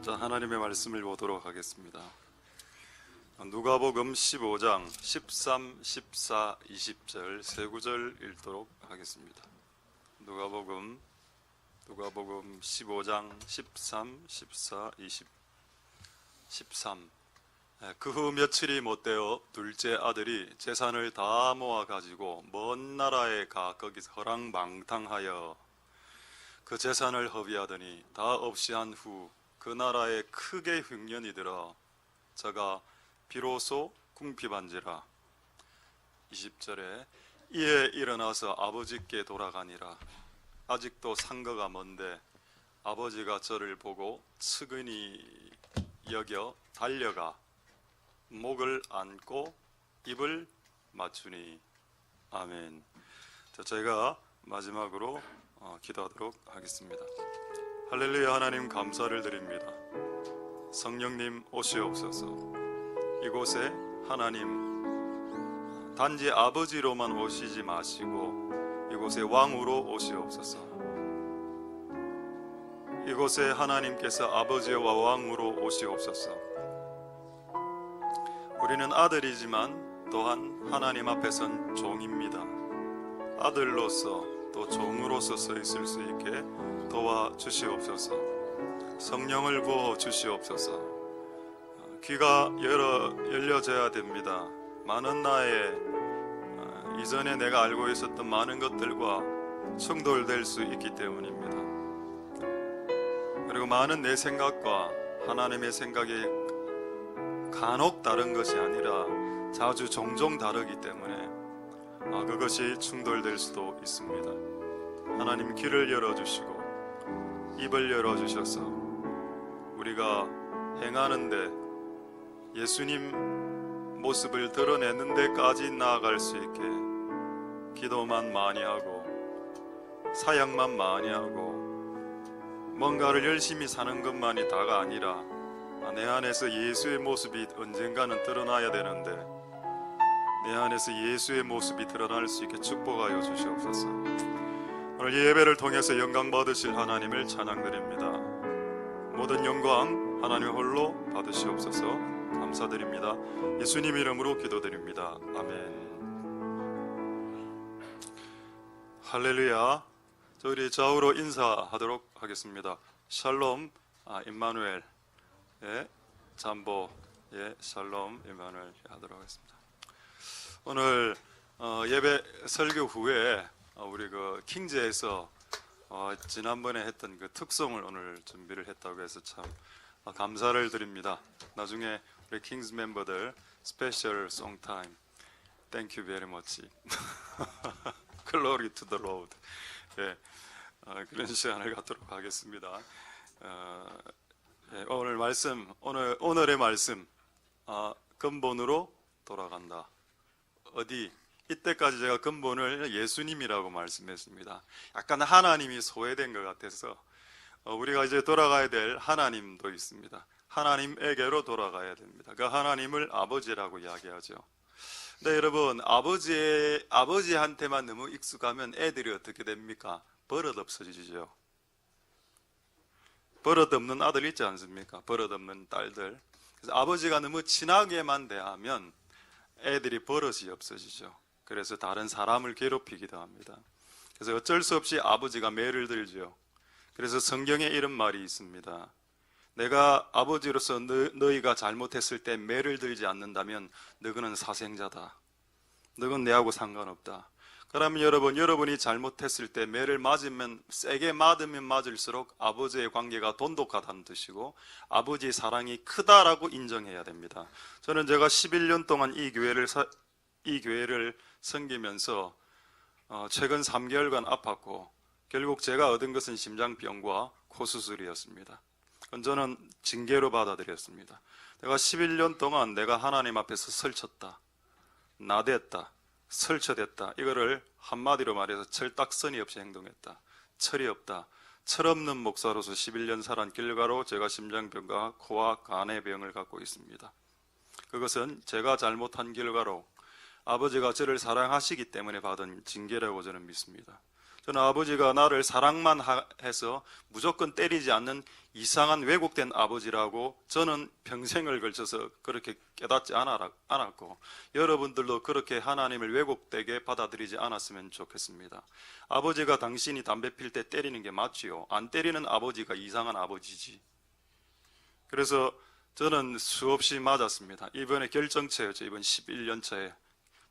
자, 하나님의 말씀을 보도록 하겠습니다. 누가복음 15장 13, 14, 20절 세 구절 읽도록 하겠습니다. 누가복음 15장 13, 14, 20, 13. 그 후 며칠이 못되어 둘째 아들이 재산을 다 모아 가지고 먼 나라에 가 거기서 허랑방탕하여 그 재산을 허비하더니 다 없이 한 후 그 나라에 크게 흉년이 들어 저가 비로소 궁핍한지라. 20절에 이에 일어나서 아버지께 돌아가니라. 아직도 상거가 먼데 아버지가 저를 보고 측은히 여겨 달려가 목을 안고 입을 맞추니. 아멘. 자, 저희가 마지막으로 기도하도록 하겠습니다. 할렐루야. 하나님 감사를 드립니다. 성령님 오시옵소서. 이곳에 하나님 단지 아버지로만 오시지 마시고 이곳에 왕으로 오시옵소서. 이곳에 하나님께서 아버지와 왕으로 오시옵소서. 우리는 아들이지만 또한 하나님 앞에선 종입니다. 아들로서 또 종으로서 서 있을 수 있게 도와주시옵소서. 성령을 부어 주시옵소서. 귀가 열려져야 됩니다. 많은 나의 이전에 내가 알고 있었던 많은 것들과 충돌될 수 있기 때문입니다. 그리고 많은 내 생각과 하나님의 생각이 간혹 다른 것이 아니라 자주 종종 다르기 때문에 그것이 충돌될 수도 있습니다. 하나님 귀를 열어주시고 입을 열어주셔서 우리가 행하는데 예수님 모습을 드러내는 데까지 나아갈 수 있게 기도만 많이 하고 사역만 많이 하고 뭔가를 열심히 사는 것만이 다가 아니라 내 안에서 예수의 모습이 언젠가는 드러나야 되는데 내 안에서 예수의 모습이 드러날 수 있게 축복하여 주시옵소서. 오늘 이 예배를 통해서 영광 받으실 하나님을 찬양드립니다. 모든 영광 하나님 홀로 받으시옵소서. 감사드립니다. 예수님 이름으로 기도드립니다. 아멘. 할렐루야. 우리 좌우로 인사하도록 하겠습니다. 샬롬 임마누엘, 잠보, 샬롬 임마누엘 하도록 하겠습니다. 오늘 예배 설교 후에 우리 그 킹즈에서 지난번에 했던 그 특송을 오늘 준비를 했다고 해서 참 감사를 드립니다. 나중에 우리 킹즈 멤버들 스페셜 송타임 Thank you very much. Glory to the Lord. 그런 시간을 갖도록 하겠습니다. 오늘의 말씀 근본으로 돌아간다. 어디? 이때까지 제가 근본을 예수님이라고 말씀했습니다. 약간 하나님이 소외된 것 같아서 우리가 이제 돌아가야 될 하나님도 있습니다. 하나님에게로 돌아가야 됩니다. 그 하나님을 아버지라고 이야기하죠. 근데 여러분, 아버지한테만 너무 익숙하면 애들이 어떻게 됩니까? 버릇 없어지죠. 버릇 없는 아들 있지 않습니까? 버릇 없는 딸들. 그래서 아버지가 너무 친하게만 대하면 애들이 버릇이 없어지죠. 그래서 다른 사람을 괴롭히기도 합니다. 그래서 어쩔 수 없이 아버지가 매를 들죠. 그래서 성경에 이런 말이 있습니다. 내가 아버지로서 너희가 잘못했을 때 매를 들지 않는다면 너희는 사생자다. 너희는 내하고 상관없다. 그러면 여러분이 잘못했을 때 매를 맞으면 세게 맞으면 맞을수록 아버지의 관계가 돈독하다는 뜻이고 아버지의 사랑이 크다라고 인정해야 됩니다. 저는 제가 11년 동안 이 교회를 섬기면서 최근 3개월간 아팠고 결국 제가 얻은 것은 심장병과 코수술이었습니다. 저는 징계로 받아들였습니다. 내가 11년 동안 내가 하나님 앞에서 설쳤다, 나댔다, 설쳐댔다. 이거를 한마디로 말해서 철딱서니 없이 행동했다. 철이 없다. 철없는 목사로서 11년 살한 결과로 제가 심장병과 코와 간의 병을 갖고 있습니다. 그것은 제가 잘못한 결과로 아버지가 저를 사랑하시기 때문에 받은 징계라고 저는 믿습니다. 저는 아버지가 나를 사랑만 해서 무조건 때리지 않는 이상한 왜곡된 아버지라고 저는 평생을 걸쳐서 그렇게 깨닫지 않았고, 여러분들도 그렇게 하나님을 왜곡되게 받아들이지 않았으면 좋겠습니다. 아버지가 당신이 담배 필 때 때리는 게 맞지요? 안 때리는 아버지가 이상한 아버지지. 그래서 저는 수없이 맞았습니다. 이번에 결정체였죠. 이번 11년차에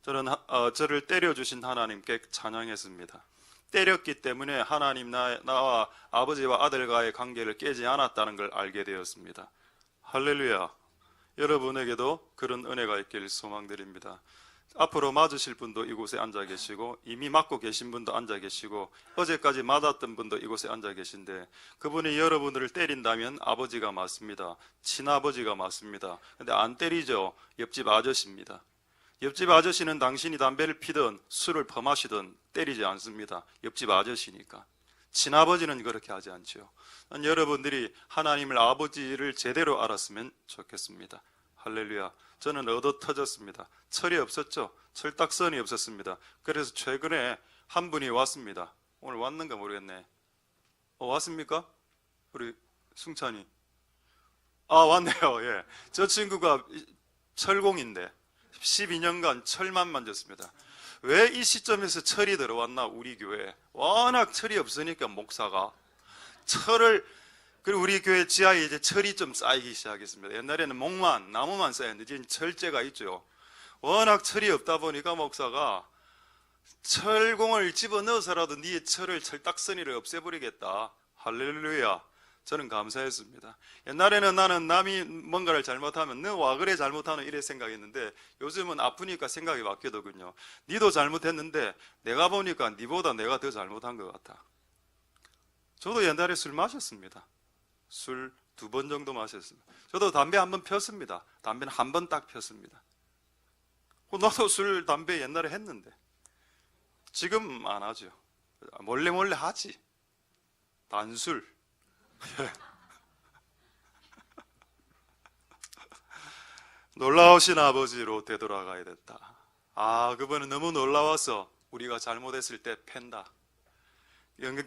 저는 저를 때려주신 하나님께 찬양했습니다. 때렸기 때문에 하나님 나와 아버지와 아들과의 관계를 깨지 않았다는 걸 알게 되었습니다. 할렐루야. 여러분에게도 그런 은혜가 있길 소망드립니다. 앞으로 맞으실 분도 이곳에 앉아 계시고, 이미 맞고 계신 분도 앉아 계시고, 어제까지 맞았던 분도 이곳에 앉아 계신데, 그분이 여러분들을 때린다면 아버지가 맞습니다. 친아버지가 맞습니다. 근데 안 때리죠. 옆집 아저씨입니다. 옆집 아저씨는 당신이 담배를 피든 술을 퍼마시든 때리지 않습니다. 옆집 아저씨니까. 친아버지는 그렇게 하지 않죠. 여러분들이 하나님을 아버지를 제대로 알았으면 좋겠습니다. 할렐루야. 저는 얻어 터졌습니다. 철이 없었죠. 철딱선이 없었습니다. 그래서 최근에 한 분이 왔습니다. 오늘 왔는가 모르겠네. 왔습니까? 우리 승찬이. 왔네요. 예. 저 친구가 철공인데 12년간 철만 만졌습니다. 왜 이 시점에서 철이 들어왔나? 우리 교회에 워낙 철이 없으니까 목사가 철을, 그리고 우리 교회 지하에 이제 철이 좀 쌓이기 시작했습니다. 옛날에는 목만, 나무만 쌓였는데 이제 철재가 있죠. 워낙 철이 없다 보니까 목사가 철공을 집어넣어서라도 네 철을, 철딱서니를 없애버리겠다. 할렐루야. 저는 감사했습니다. 옛날에는 나는 남이 뭔가를 잘못하면 너 와 그래 잘못하는 이래 생각했는데, 요즘은 아프니까 생각이 바뀌더군요. 니도 잘못했는데 내가 보니까 니보다 내가 더 잘못한 것 같아. 저도 옛날에 술 마셨습니다. 술 2번 정도 마셨습니다. 저도 담배 1번 폈습니다. 담배는 1번 딱 폈습니다. 나도 술, 담배 옛날에 했는데 지금 안 하죠. 몰래 하지. 단술. 놀라우신 아버지로 되돌아가야 됐다. 그분은 너무 놀라워서 우리가 잘못했을 때 팬다.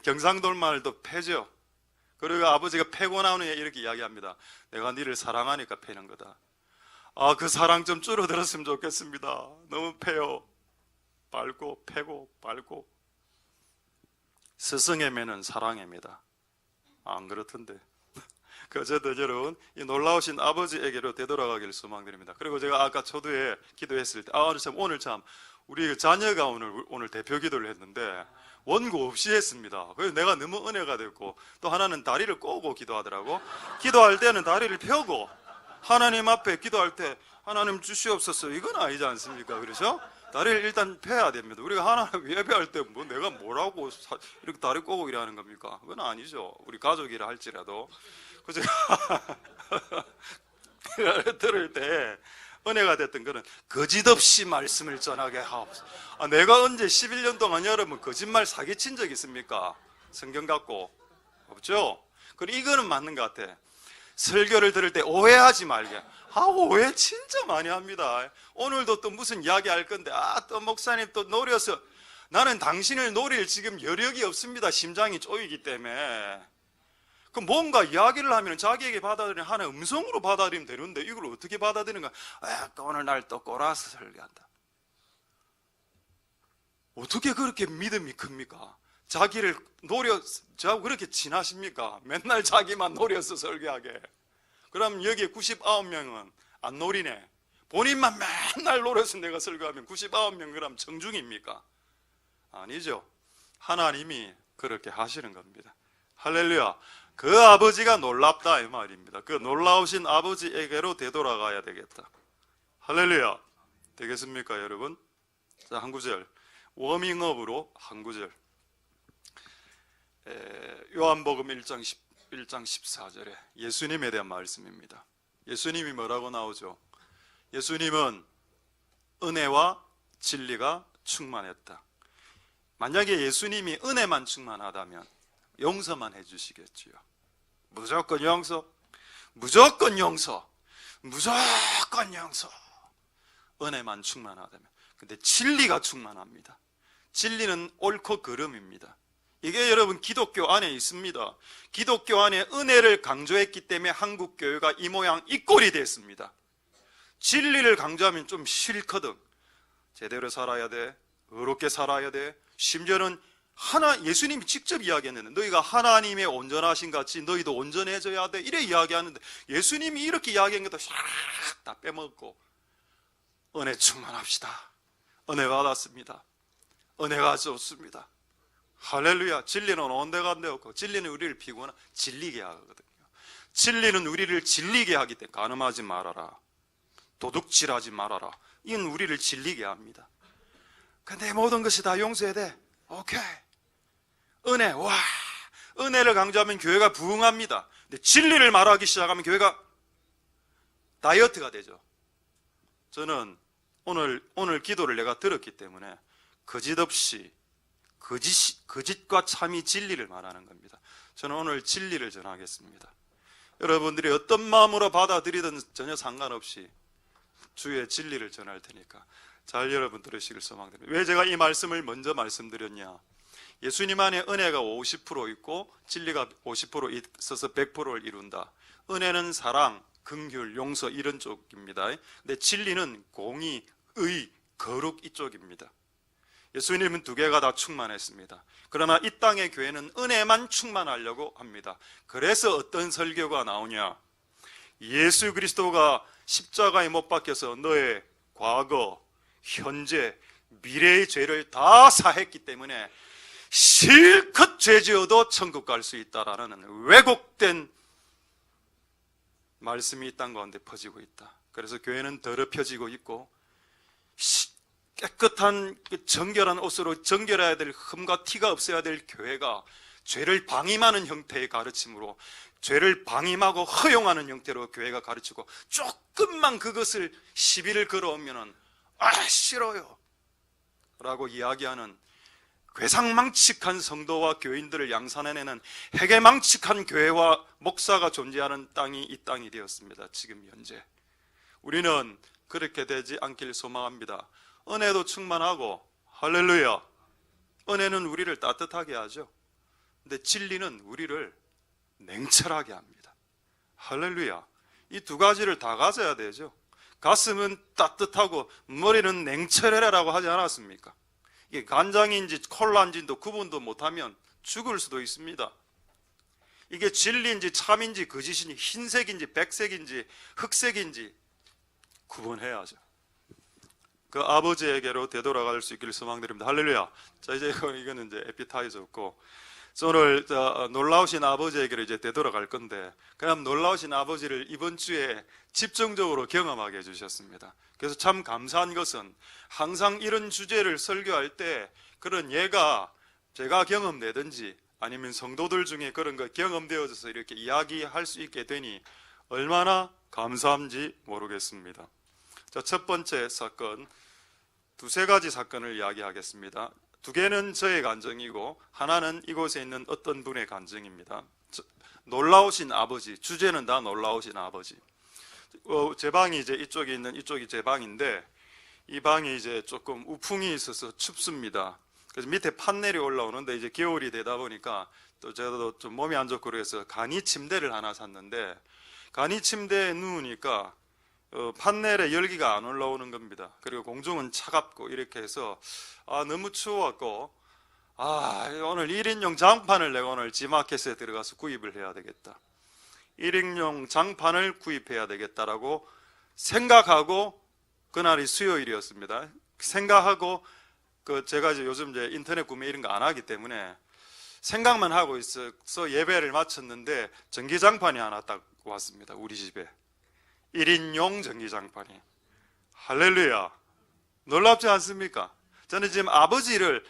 경상도말도 패죠. 그리고 아버지가 패고 나오는 이렇게 이야기합니다. 내가 너를 사랑하니까 패는 거다. 그 사랑 좀 줄어들었으면 좋겠습니다. 너무 패요. 밟고 패고 밟고. 스승의 매는 사랑의 매다. 안 그렇던데. 어쨌든 여러분, 이 놀라우신 아버지에게로 되돌아가기를 소망드립니다. 그리고 제가 아까 초두에 기도했을 때, 오늘 참 우리 자녀가 오늘 대표 기도를 했는데 원고 없이 했습니다. 그래서 내가 너무 은혜가 됐고, 또 하나는 다리를 꼬고 기도하더라고. 기도할 때는 다리를 펴고 하나님 앞에 기도할 때 하나님 주시옵소서, 이건 아니지 않습니까? 그렇죠? 다리를 일단 펴야 됩니다. 우리가 하나님 예배할 때 내가 뭐라고 이렇게 다리 꼬고 일하는 겁니까? 그건 아니죠. 우리 가족이라 할지라도. 그죠? 들을 때 은혜가 됐던 거는 거짓없이 말씀을 전하게 하옵소서. 내가 언제 11년 동안 여러분 거짓말 사기친 적 있습니까? 성경 갖고 없죠? 그리고 이거는 맞는 것 같아. 설교를 들을 때 오해하지 말게. 오해 진짜 많이 합니다. 오늘도 또 무슨 이야기 할 건데, 또 목사님 또 노려서. 나는 당신을 노릴 지금 여력이 없습니다. 심장이 쪼이기 때문에. 그 뭔가 이야기를 하면 자기에게 받아들이는 하나의 음성으로 받아들이면 되는데, 이걸 어떻게 받아들이는가? 또 오늘 날 또 꼬라서 설교한다. 어떻게 그렇게 믿음이 큽니까? 자기를 저하고 그렇게 친하십니까? 맨날 자기만 노려서 설교하게. 그럼 여기에 99명은 안 노리네. 본인만 맨날 노려서 내가 설교하면 99명 그럼 정중입니까? 아니죠. 하나님이 그렇게 하시는 겁니다. 할렐루야. 그 아버지가 놀랍다 이 말입니다. 그 놀라우신 아버지에게로 되돌아가야 되겠다. 할렐루야. 되겠습니까 여러분? 자, 한 구절. 워밍업으로 한 구절. 요한복음 1장 14절에 예수님에 대한 말씀입니다. 예수님이 뭐라고 나오죠? 예수님은 은혜와 진리가 충만했다. 만약에 예수님이 은혜만 충만하다면 용서만 해주시겠지요. 무조건 용서, 무조건 용서, 무조건 용서. 은혜만 충만하다면. 근데 진리가 충만합니다. 진리는 옳고 그름입니다. 이게 여러분 기독교 안에 있습니다. 기독교 안에 은혜를 강조했기 때문에 한국 교회가 이 모양 이 꼴이 됐습니다. 진리를 강조하면 좀 싫거든. 제대로 살아야 돼, 의롭게 살아야 돼. 심지어는 예수님이 직접 이야기했는데 너희가 하나님의 온전하신 같이 너희도 온전해져야 돼, 이래 이야기하는데 예수님이 이렇게 이야기한 것도 싹 다 빼먹고 은혜 충만합시다, 은혜 받았습니다, 은혜가 좋습니다, 할렐루야. 진리는 온데간데 없고 진리는 우리를 피곤하 질리게 하거든요. 진리는 우리를 질리게 하기 때문에 간음하지 말아라, 도둑질하지 말아라, 이건 우리를 질리게 합니다. 근데 모든 것이 다 용서해야 돼. 오케이. 은혜, 와, 은혜를 강조하면 교회가 부흥합니다. 근데 진리를 말하기 시작하면 교회가 다이어트가 되죠. 저는 오늘 기도를 내가 들었기 때문에 거짓없이 거짓과 참이 진리를 말하는 겁니다. 저는 오늘 진리를 전하겠습니다. 여러분들이 어떤 마음으로 받아들이든 전혀 상관없이 주의 진리를 전할 테니까 잘 여러분 들으시길 소망드립니다. 왜 제가 이 말씀을 먼저 말씀드렸냐? 예수님 안에 은혜가 50% 있고 진리가 50% 있어서 100%를 이룬다. 은혜는 사랑, 긍휼, 용서 이런 쪽입니다. 근데 진리는 공의, 의, 거룩 이쪽입니다. 예수님은 두 개가 다 충만했습니다. 그러나 이 땅의 교회는 은혜만 충만하려고 합니다. 그래서 어떤 설교가 나오냐? 예수 그리스도가 십자가에 못 박혀서 너의 과거, 현재, 미래의 죄를 다 사했기 때문에 실컷 죄 지어도 천국 갈 수 있다라는 왜곡된 말씀이 이 땅 가운데 퍼지고 있다. 그래서 교회는 더럽혀지고 있고 깨끗한 정결한 옷으로 정결해야 될 흠과 티가 없어야 될 교회가 죄를 방임하는 형태의 가르침으로, 죄를 방임하고 허용하는 형태로 교회가 가르치고, 조금만 그것을 시비를 걸어오면은 싫어요 라고 이야기하는 괴상망측한 성도와 교인들을 양산해내는 해괴망측한 교회와 목사가 존재하는 땅이 이 땅이 되었습니다. 지금 현재 우리는 그렇게 되지 않길 소망합니다. 은혜도 충만하고, 할렐루야, 은혜는 우리를 따뜻하게 하죠. 근데 진리는 우리를 냉철하게 합니다. 할렐루야. 이 두 가지를 다 가져야 되죠. 가슴은 따뜻하고 머리는 냉철해라라고 하지 않았습니까? 이게 간장인지 콜라인지도 구분도 못하면 죽을 수도 있습니다. 이게 진리인지 참인지 거짓인지 흰색인지 백색인지 흑색인지 구분해야죠. 그 아버지에게로 되돌아갈 수 있기를 소망드립니다. 할렐루야. 자, 이제 이거는 이제 에피타이저였고, 오늘 놀라우신 아버지에게로 이제 되돌아갈 건데, 그럼 놀라우신 아버지를 이번 주에 집중적으로 경험하게 해주셨습니다. 그래서 참 감사한 것은 항상 이런 주제를 설교할 때 그런 예가 제가 경험되든지 아니면 성도들 중에 그런 거 경험되어져서 이렇게 이야기할 수 있게 되니 얼마나 감사한지 모르겠습니다. 자, 첫 번째 사건, 두세 가지 사건을 이야기하겠습니다. 두 개는 저의 간증이고 하나는 이곳에 있는 어떤 분의 간증입니다. 놀라우신 아버지, 주제는 다 놀라우신 아버지. 제 방이 이제 이쪽에 있는 이쪽이 제 방인데, 이 방이 이제 조금 우풍이 있어서 춥습니다. 그래서 밑에 판넬이 올라오는데 이제 겨울이 되다 보니까 또 제가 좀 몸이 안 좋고 그래서 간이 침대를 하나 샀는데, 간이 침대에 누우니까 판넬에 열기가 안 올라오는 겁니다. 그리고 공중은 차갑고 이렇게 해서 너무 추웠고 오늘 1인용 장판을 내가 오늘 지마켓에 들어가서 구입을 해야 되겠다, 1인용 장판을 구입해야 되겠다라고 생각하고, 그날이 수요일이었습니다. 생각하고 제가 이제 요즘 이제 인터넷 구매 이런 거 안 하기 때문에 생각만 하고 있어서 예배를 마쳤는데 전기장판이 하나 딱 왔습니다. 우리 집에 1인용 전기장판이. 할렐루야. 놀랍지 않습니까? 저는 지금 아버지를,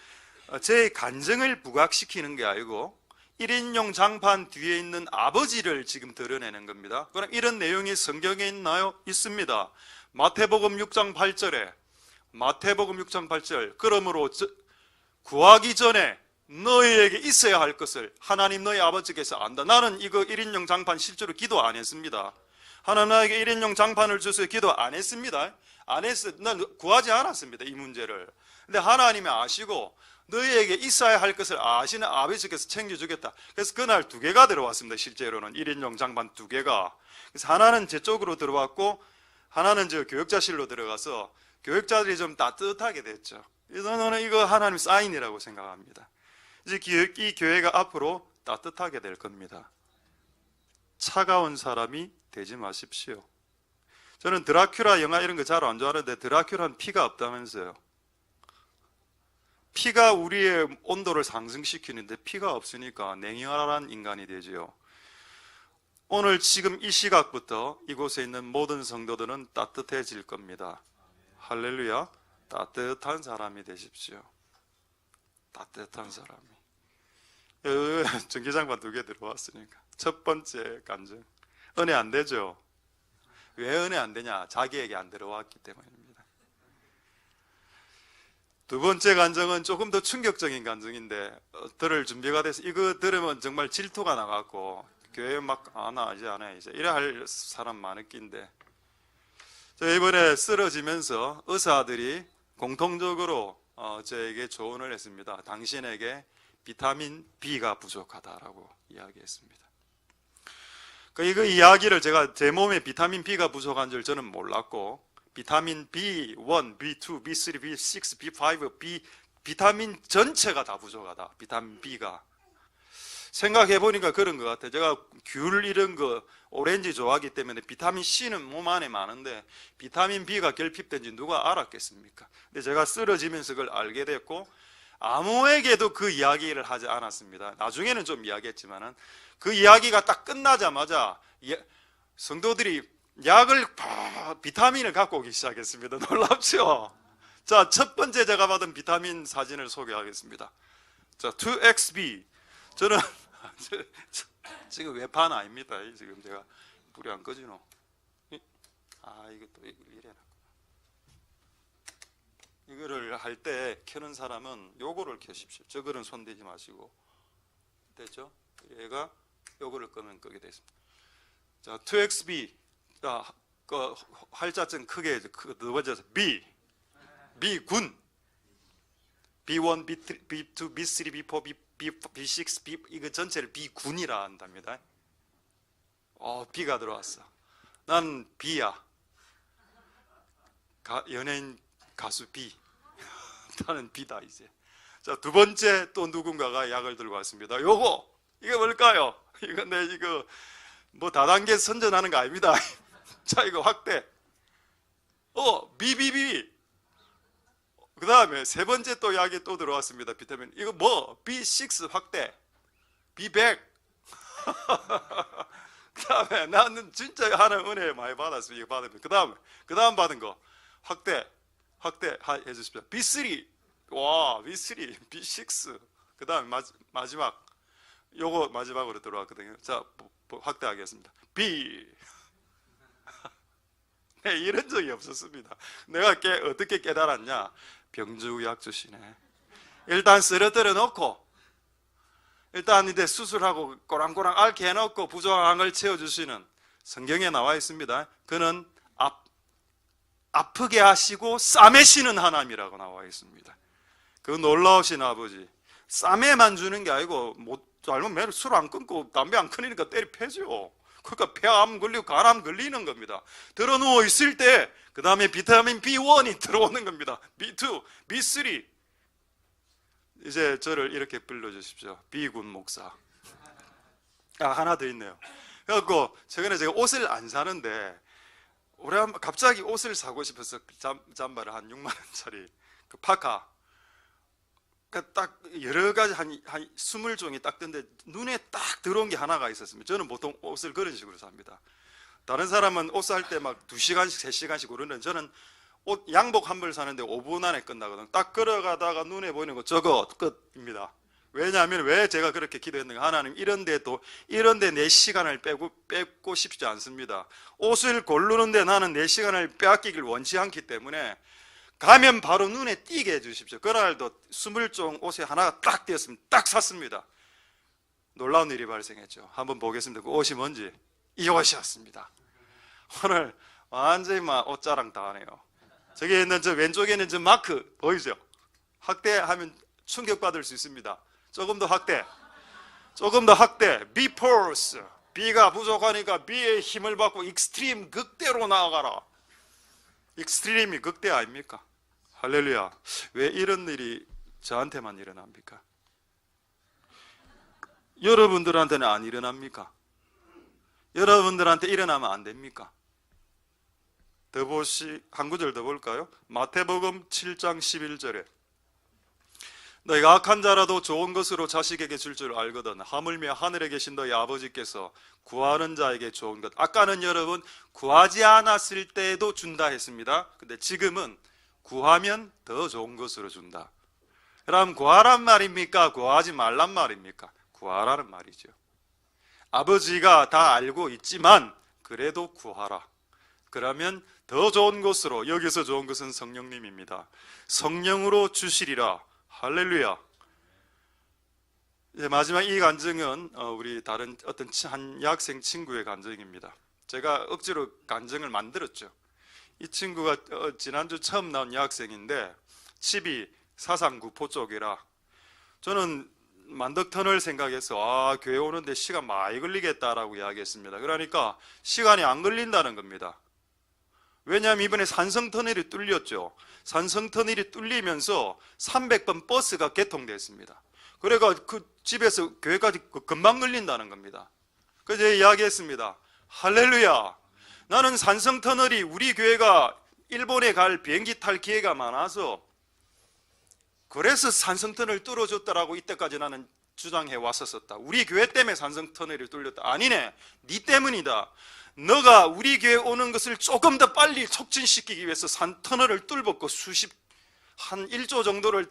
제 간증을 부각시키는 게 아니고 1인용 장판 뒤에 있는 아버지를 지금 드러내는 겁니다. 그럼 이런 내용이 성경에 있나요? 있습니다. 마태복음 6장 8절에, 마태복음 6장 8절, 그러므로 구하기 전에 너희에게 있어야 할 것을 하나님 너희 아버지께서 안다. 나는 이거 1인용 장판 실제로 기도 안 했습니다. 하나님 나에게 1인용 장판을 주세요 기도 안 했습니다. 안 했어요. 난 구하지 않았습니다, 이 문제를. 근데 하나님이 아시고 너희에게 있어야 할 것을 아시는 아버지께서 챙겨주겠다. 그래서 그날 2개가 들어왔습니다. 실제로는 1인용 장반 2개가. 그래서 하나는 제 쪽으로 들어왔고 하나는 저 교역자실로 들어가서 교역자들이 좀 따뜻하게 됐죠. 저는 이거 하나님 사인이라고 생각합니다. 이제 이 교회가 앞으로 따뜻하게 될 겁니다. 차가운 사람이 되지 마십시오. 저는 드라큘라 영화 이런 거 잘 안 좋아하는데 드라큘라는 피가 없다면서요. 피가 우리의 온도를 상승시키는데 피가 없으니까 냉혈한 인간이 되지요. 오늘 지금 이 시각부터 이곳에 있는 모든 성도들은 따뜻해질 겁니다. 할렐루야. 따뜻한 사람이 되십시오. 따뜻한 사람이. 전기장판 2개 들어왔으니까. 첫 번째 간증. 은혜 안 되죠? 왜 은혜 안 되냐? 자기에게 안 들어왔기 때문입니다. 2번째 간증은 조금 더 충격적인 간증인데 들을 준비가 돼서 이거 들으면 정말 질투가 나갖고 교회에 막 이제 이래 할 사람 많을 낀데 저 이번에 쓰러지면서 의사들이 공통적으로 저에게 조언을 했습니다. 당신에게 비타민 B가 부족하다라고 이야기했습니다. 이거 이야기를 제가 제 몸에 비타민 B가 부족한 줄 저는 몰랐고 비타민 B1, B2, B3, B6, B5, 비타민 전체가 다 부족하다. 비타민 B가. 생각해 보니까 그런 것 같아요. 제가 귤 이런 거 오렌지 좋아하기 때문에 비타민 C는 몸 안에 많은데 비타민 B가 결핍된지 누가 알았겠습니까? 근데 제가 쓰러지면서 그걸 알게 됐고 아무에게도 그 이야기를 하지 않았습니다. 나중에는 좀 이야기했지만은 그 이야기가 딱 끝나자마자 성도들이 약을 비타민을 갖고 오기 시작했습니다. 놀랍죠? 자, 첫 번째 제가 받은 비타민 사진을 소개하겠습니다. 자, 2XB. 저는 지금 외판 아닙니다. 지금 제가 불이 안 꺼지노. 이것도 이래나. 이거를 할 때 켜는 사람은 요거를 켜십시오. 저거는 손대지 마시고. 됐죠? 얘가 요거를 끄면 끄게 됐습니다. 자, 2XB. 자, 그 활자점 크게 넓어져서 B군. B1, B3, B2, B3, B4, B6, 이거 전체를 B군이라 한답니다. B가 들어왔어. 난 B야. 연예인 가수 B. 나는 B다 이제. 자, 2번째 또 누군가가 약을 들고 왔습니다. 이게 뭘까요? 이거 뭐 다단계 선전하는 거 아닙니다. 자, 이거 확대. BBB. 그 다음에 3번째 또 약이 또 들어왔습니다. 비타민. 이거 뭐? B6 확대. B100. 그 다음에 나는 진짜 하나님 은혜 많이 받았어요. 이거 받으면. 그 다음 받은 거. 확대 해주십시오. B3. 와, B3, B6. 그 다음에 마지막. 요거 마지막으로 들어왔거든요. 자, 확대하겠습니다. B. 네, 이런 적이 없었습니다. 내가 어떻게 깨달았냐? 병주약 주시네. 일단 쓰러뜨려 놓고 일단 이제 수술하고 꼬랑꼬랑 앓게 해놓고 부족한 걸 채워주시는 성경에 나와 있습니다. 그는 아프게 하시고 싸매시는 하나님이라고 나와 있습니다. 그 놀라우신 아버지. 싸매만 주는 게 아니고 잘못 매일 술 안 끊고 담배 안 끊으니까 때리 패죠. 그러니까 폐암 걸리고 간암 걸리는 겁니다. 들어 누워 있을 때 그 다음에 비타민 B1이 들어오는 겁니다. B2, B3. 이제 저를 이렇게 불러주십시오. B군 목사. 하나 더 있네요. 그래갖고 최근에 제가 옷을 안 사는데 갑자기 옷을 사고 싶어서 잠바를 한 6만 원짜리 그 파카. 그러니까 딱 여러 가지 한 20종이 딱 뜬데 눈에 딱 들어온 게 하나가 있었습니다. 저는 보통 옷을 그런 식으로 삽니다. 다른 사람은 옷 살 때 막 2시간씩 3시간씩 오르는데 저는 옷 양복 한 벌 사는데 5분 안에 끝나거든요. 딱 걸어가다가 눈에 보이는 거 저거 끝입니다. 왜냐하면 왜 제가 그렇게 기도했는가? 하나님 이런데 내 시간을 뺏고 싶지 않습니다. 옷을 고르는데 나는 내 시간을 빼앗기길 원치 않기 때문에 가면 바로 눈에 띄게 해주십시오. 그날도 20종 옷에 하나가 딱 띄었습니다. 딱 샀습니다. 놀라운 일이 발생했죠. 한번 보겠습니다. 그 옷이 뭔지. 이 옷이었습니다. 오늘 완전히 옷자랑 다 하네요. 저기 있는 저 왼쪽에 있는 저 마크 보이죠? 확대하면 충격받을 수 있습니다. 조금 더 확대. 비포스. B가 부족하니까 B의 힘을 받고 익스트림 극대로 나아가라. 익스트림이 극대 아닙니까? 할렐루야. 왜 이런 일이 저한테만 일어납니까? 여러분들한테는 안 일어납니까? 여러분들한테 일어나면 안 됩니까? 한 구절 더 볼까요? 마태복음 7장 11절에 너희가 악한 자라도 좋은 것으로 자식에게 줄 줄 알거든 하물며 하늘에 계신 너희 아버지께서 구하는 자에게 좋은 것. 아까는 여러분 구하지 않았을 때도 준다 했습니다. 근데 지금은 구하면 더 좋은 것으로 준다. 그럼 구하란 말입니까? 구하지 말란 말입니까? 구하라는 말이죠. 아버지가 다 알고 있지만 그래도 구하라. 그러면 더 좋은 것으로, 여기서 좋은 것은 성령님입니다. 성령으로 주시리라. 할렐루야. 이제 마지막 이 간증은 우리 다른 어떤 한 여학생 친구의 간증입니다. 제가 억지로 간증을 만들었죠. 이 친구가 지난주 처음 나온 여학생인데 집이 사상구포 쪽이라 저는 만덕터널 생각해서 교회 오는데 시간 많이 걸리겠다라고 이야기했습니다. 그러니까 시간이 안 걸린다는 겁니다. 왜냐하면 이번에 산성터널이 뚫렸죠. 산성터널이 뚫리면서 300번 버스가 개통됐습니다. 그래가 그 집에서 교회까지 금방 걸린다는 겁니다. 그래서 제가 이야기했습니다. 할렐루야. 나는 산성터널이 우리 교회가 일본에 갈 비행기 탈 기회가 많아서 그래서 산성터널 뚫어줬다라고 이때까지 나는 주장해 왔었다. 우리 교회 때문에 산성터널이 뚫렸다. 아니네. 네 때문이다. 너가 우리 교회 오는 것을 조금 더 빨리 촉진시키기 위해서 터널을 뚫었고 한 1조 정도를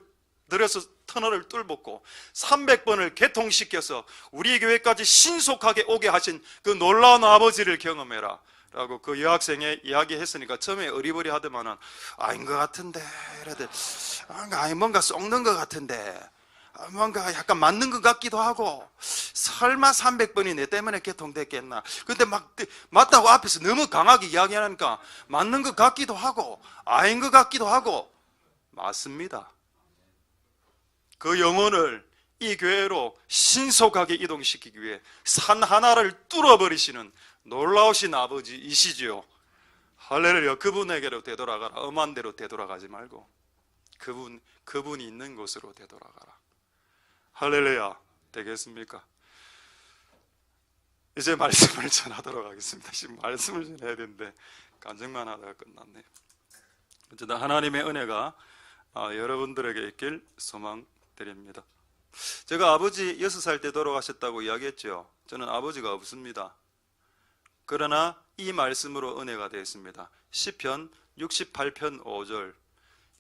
들여서 터널을 뚫었고 300번을 개통시켜서 우리 교회까지 신속하게 오게 하신 그 놀라운 아버지를 경험해라 라고 그 여학생이 이야기했으니까 처음에 어리버리 하더만은 아닌 것 같은데 아니 뭔가 썩는 것 같은데 뭔가 약간 맞는 것 같기도 하고 설마 300번이 내 때문에 개통됐겠나. 근데 맞다고 앞에서 너무 강하게 이야기하니까 맞는 것 같기도 하고 아닌 것 같기도 하고 맞습니다. 그 영혼을 이 교회로 신속하게 이동시키기 위해 산 하나를 뚫어버리시는 놀라우신 아버지이시지요. 할렐루야. 그분에게로 되돌아가라. 엄한 대로 되돌아가지 말고 그분이 있는 곳으로 되돌아가라. 할렐루야. 되겠습니까? 이제 말씀을 전하도록 하겠습니다. 지금 말씀을 전해야 되는데 간증만 하다가 끝났네요. 어쨌든 하나님의 은혜가 여러분들에게 있길 소망드립니다. 제가 아버지 6살 때 돌아가셨다고 이야기했죠. 저는 아버지가 없습니다. 그러나 이 말씀으로 은혜가 되었습니다. 시편 68편 5절,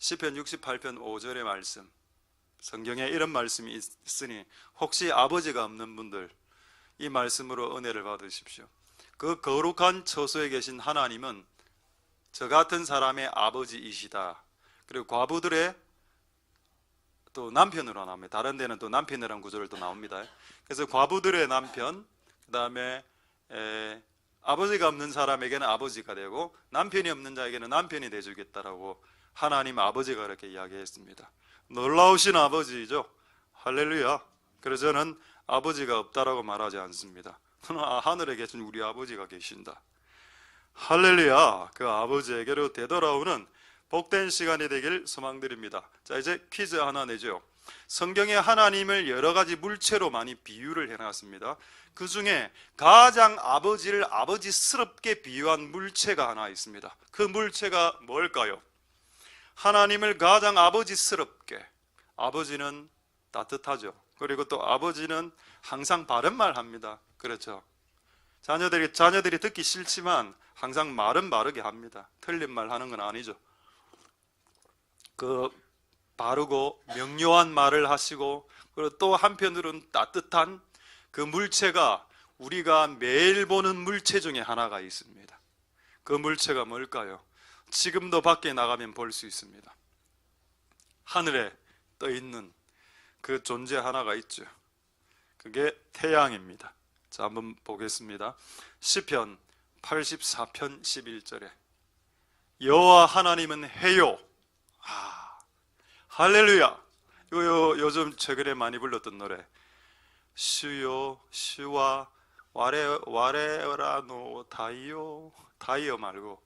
시편 68편 5절의 말씀, 성경에 이런 말씀이 있으니 혹시 아버지가 없는 분들 이 말씀으로 은혜를 받으십시오. 그 거룩한 처소에 계신 하나님은 저 같은 사람의 아버지이시다. 그리고 과부들의 또 남편으로 나옵니다. 다른 데는 또 남편이라는 구절도 나옵니다. 그래서 과부들의 남편, 그 다음에 아버지가 없는 사람에게는 아버지가 되고 남편이 없는 자에게는 남편이 되주겠다라고 하나님 아버지가 이렇게 이야기했습니다. 놀라우신 아버지이죠. 할렐루야. 그래서 저는 아버지가 없다라고 말하지 않습니다. 하늘에 계신 우리 아버지가 계신다. 할렐루야. 그 아버지에게로 되돌아오는 복된 시간이 되길 소망드립니다. 자, 이제 퀴즈 하나 내죠. 성경에 하나님을 여러 가지 물체로 많이 비유를 해놨습니다. 그 중에 가장 아버지를 아버지스럽게 비유한 물체가 하나 있습니다. 그 물체가 뭘까요? 하나님을 가장 아버지스럽게. 아버지는 따뜻하죠. 그리고 또 아버지는 항상 바른 말 합니다. 그렇죠. 자녀들이 듣기 싫지만 항상 말은 바르게 합니다. 틀린 말 하는 건 아니죠. 그 바르고 명료한 말을 하시고, 그리고 또 한편으로는 따뜻한 그 물체가 우리가 매일 보는 물체 중에 하나가 있습니다. 그 물체가 뭘까요? 지금도 밖에 나가면 볼 수 있습니다. 하늘에 떠 있는 그 존재 하나가 있죠. 그게 태양입니다. 자, 한번 보겠습니다. 시편 84편 11절에 여호와 하나님은 해요. 할렐루야. 요즘 최근에 많이 불렀던 노래, 주요 주와 와레라노 다이오, 다이어 말고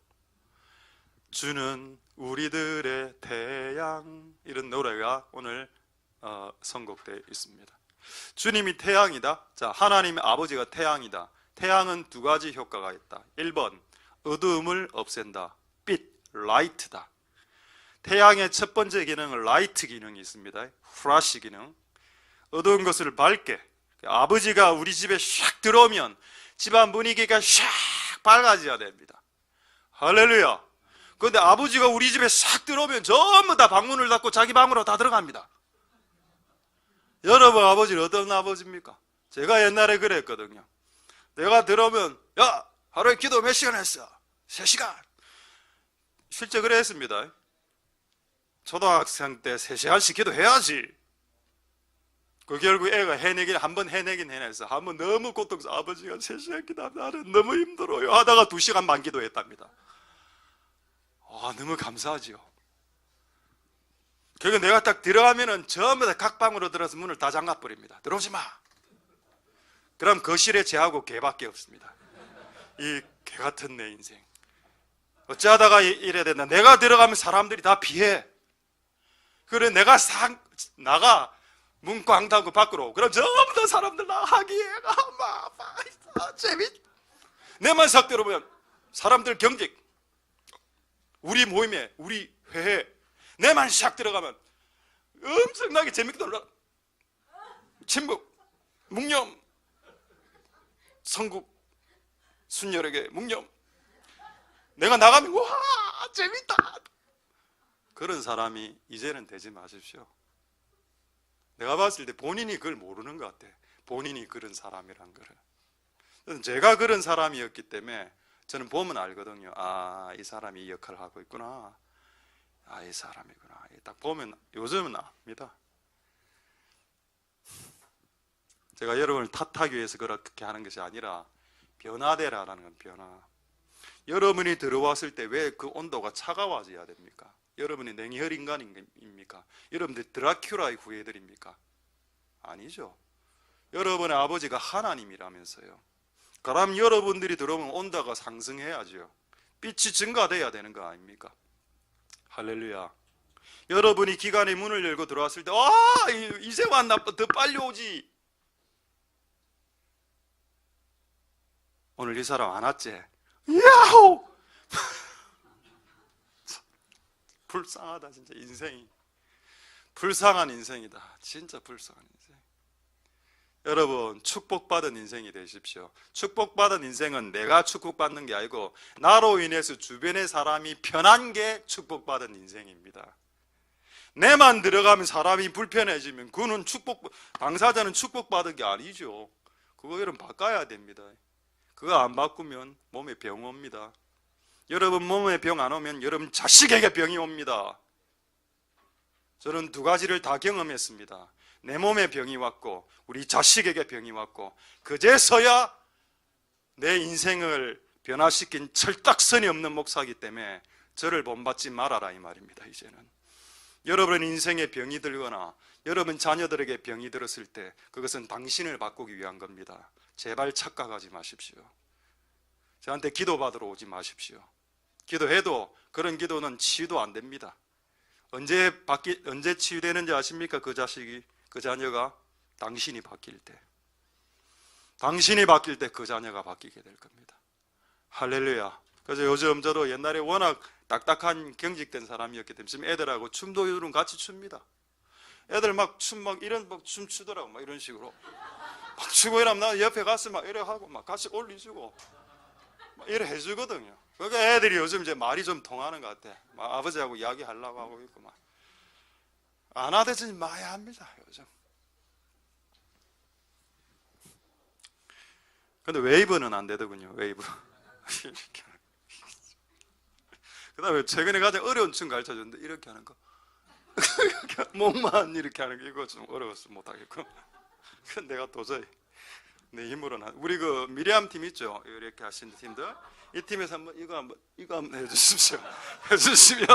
주는 우리들의 태양, 이런 노래가 오늘 선곡되어 있습니다. 주님이 태양이다. 자, 하나님의 아버지가 태양이다. 태양은 두 가지 효과가 있다. 1번, 어두움을 없앤다. 빛, 라이트다. 태양의 첫 번째 기능은 라이트 기능이 있습니다. 플래시 기능. 어두운 것을 밝게. 아버지가 우리 집에 샥 들어오면 집안 분위기가 샥 밝아져야 됩니다. 할렐루야. 그런데 아버지가 우리 집에 싹 들어오면 전부 다 방문을 닫고 자기 방으로 다 들어갑니다. 여러분 아버지는 어떤 아버지입니까? 제가 옛날에 그랬거든요. 내가 들어오면, 야, 하루에 기도 몇 시간 했어? 3시간. 실제 그랬습니다. 초등학생 때 3시간씩 기도해야지. 그 결국 애가 한번 해내긴 해냈어. 한번 너무 고통스러워. 아버지가 3시간 기도하면 나는 너무 힘들어요 하다가 2시간 반 기도했답니다. 너무 감사하지요. 결국 내가 딱 들어가면은 전부 다 각 방으로 들어서 문을 다 잠가버립니다. 들어오지 마. 그럼 거실에 쟤하고 걔밖에 없습니다. 이 개 같은 내 인생. 어찌하다가 이래야 된다. 내가 들어가면 사람들이 다 피해. 그래 내가 나가 문 꽝 닫고 밖으로. 그럼 전부 다 사람들 나 하기에 재밌. 내만 싹 들어보면 사람들 경직. 우리 모임에, 우리 회에 내만 샥 들어가면 엄청나게 재밌게 놀라. 침묵, 묵념, 성국, 순혈에게 묵념. 내가 나가면 와 재밌다. 그런 사람이 이제는 되지 마십시오. 내가 봤을 때 본인이 그걸 모르는 것 같아. 본인이 그런 사람이란 거를. 제가 그런 사람이었기 때문에 저는 보면 알거든요. 이 사람이 이 역할을 하고 있구나. 이 사람이구나. 딱 보면 요즘은 압니다. 제가 여러분을 탓하기 위해서 그렇게 하는 것이 아니라 변화되라는 건 변화. 여러분이 들어왔을 때 왜 그 온도가 차가워져야 됩니까? 여러분이 냉혈 인간입니까? 여러분들 드라큘라의 후예들입니까? 아니죠. 여러분의 아버지가 하나님이라면서요. 그럼 여러분들이 들어오면 온도가 상승해야죠. 빛이 증가돼야 되는 거 아닙니까? 할렐루야. 여러분이 기관의 문을 열고 들어왔을 때 이제 왔나? 더 빨리 오지. 오늘 이 사람 안 왔지? 야호! 불쌍하다 진짜 인생이. 불쌍한 인생이다. 진짜 불쌍한 인생. 여러분 축복받은 인생이 되십시오. 축복받은 인생은 내가 축복받는 게 아니고 나로 인해서 주변의 사람이 편한 게 축복받은 인생입니다. 내만 들어가면 사람이 불편해지면 그는 당사자는 축복받은 게 아니죠. 그거 여러분 바꿔야 됩니다. 그거 안 바꾸면 몸에 병 옵니다. 여러분 몸에 병 안 오면 여러분 자식에게 병이 옵니다. 저는 두 가지를 다 경험했습니다. 내 몸에 병이 왔고 우리 자식에게 병이 왔고 그제서야 내 인생을 변화시킨 철딱선이 없는 목사이기 때문에 저를 본받지 말아라 이 말입니다. 이제는 여러분 인생에 병이 들거나 여러분 자녀들에게 병이 들었을 때 그것은 당신을 바꾸기 위한 겁니다. 제발 착각하지 마십시오. 저한테 기도받으러 오지 마십시오. 기도해도 그런 기도는 치유도 안 됩니다. 언제 치유되는지 아십니까? 그 자식이, 그 자녀가 당신이 바뀔 때. 당신이 바뀔 때 그 자녀가 바뀌게 될 겁니다. 할렐루야. 그래서 요즘 저도 옛날에 워낙 딱딱한 경직된 사람이었기 때문에 지금 애들하고 춤도 요즘 같이 춥니다. 애들 이런 춤 추더라고. 막 이런 식으로. 막 추고 이러면 나 옆에 가서 막 이래 하고 막 같이 올리주고 막 이래 해주거든요. 그러니까 애들이 요즘 이제 말이 좀 통하는 것 같아. 막 아버지하고 이야기하려고 하고 있고 막. 안 하대지 마야 합니다, 요즘. 근데 웨이브는 안 되더군요, 웨이브. 그 다음에 최근에 가장 어려운 춤 가르쳐 줬는데 이렇게 하는 거. 목만 이렇게 하는 게 이거 좀 어려워서 못하겠고. 그건 내가 도저히 내 힘으로는 우리 그 미리암 팀 있죠? 이렇게 하시는 팀들, 이 팀에서 이거 한번 해주십시오. 해주시면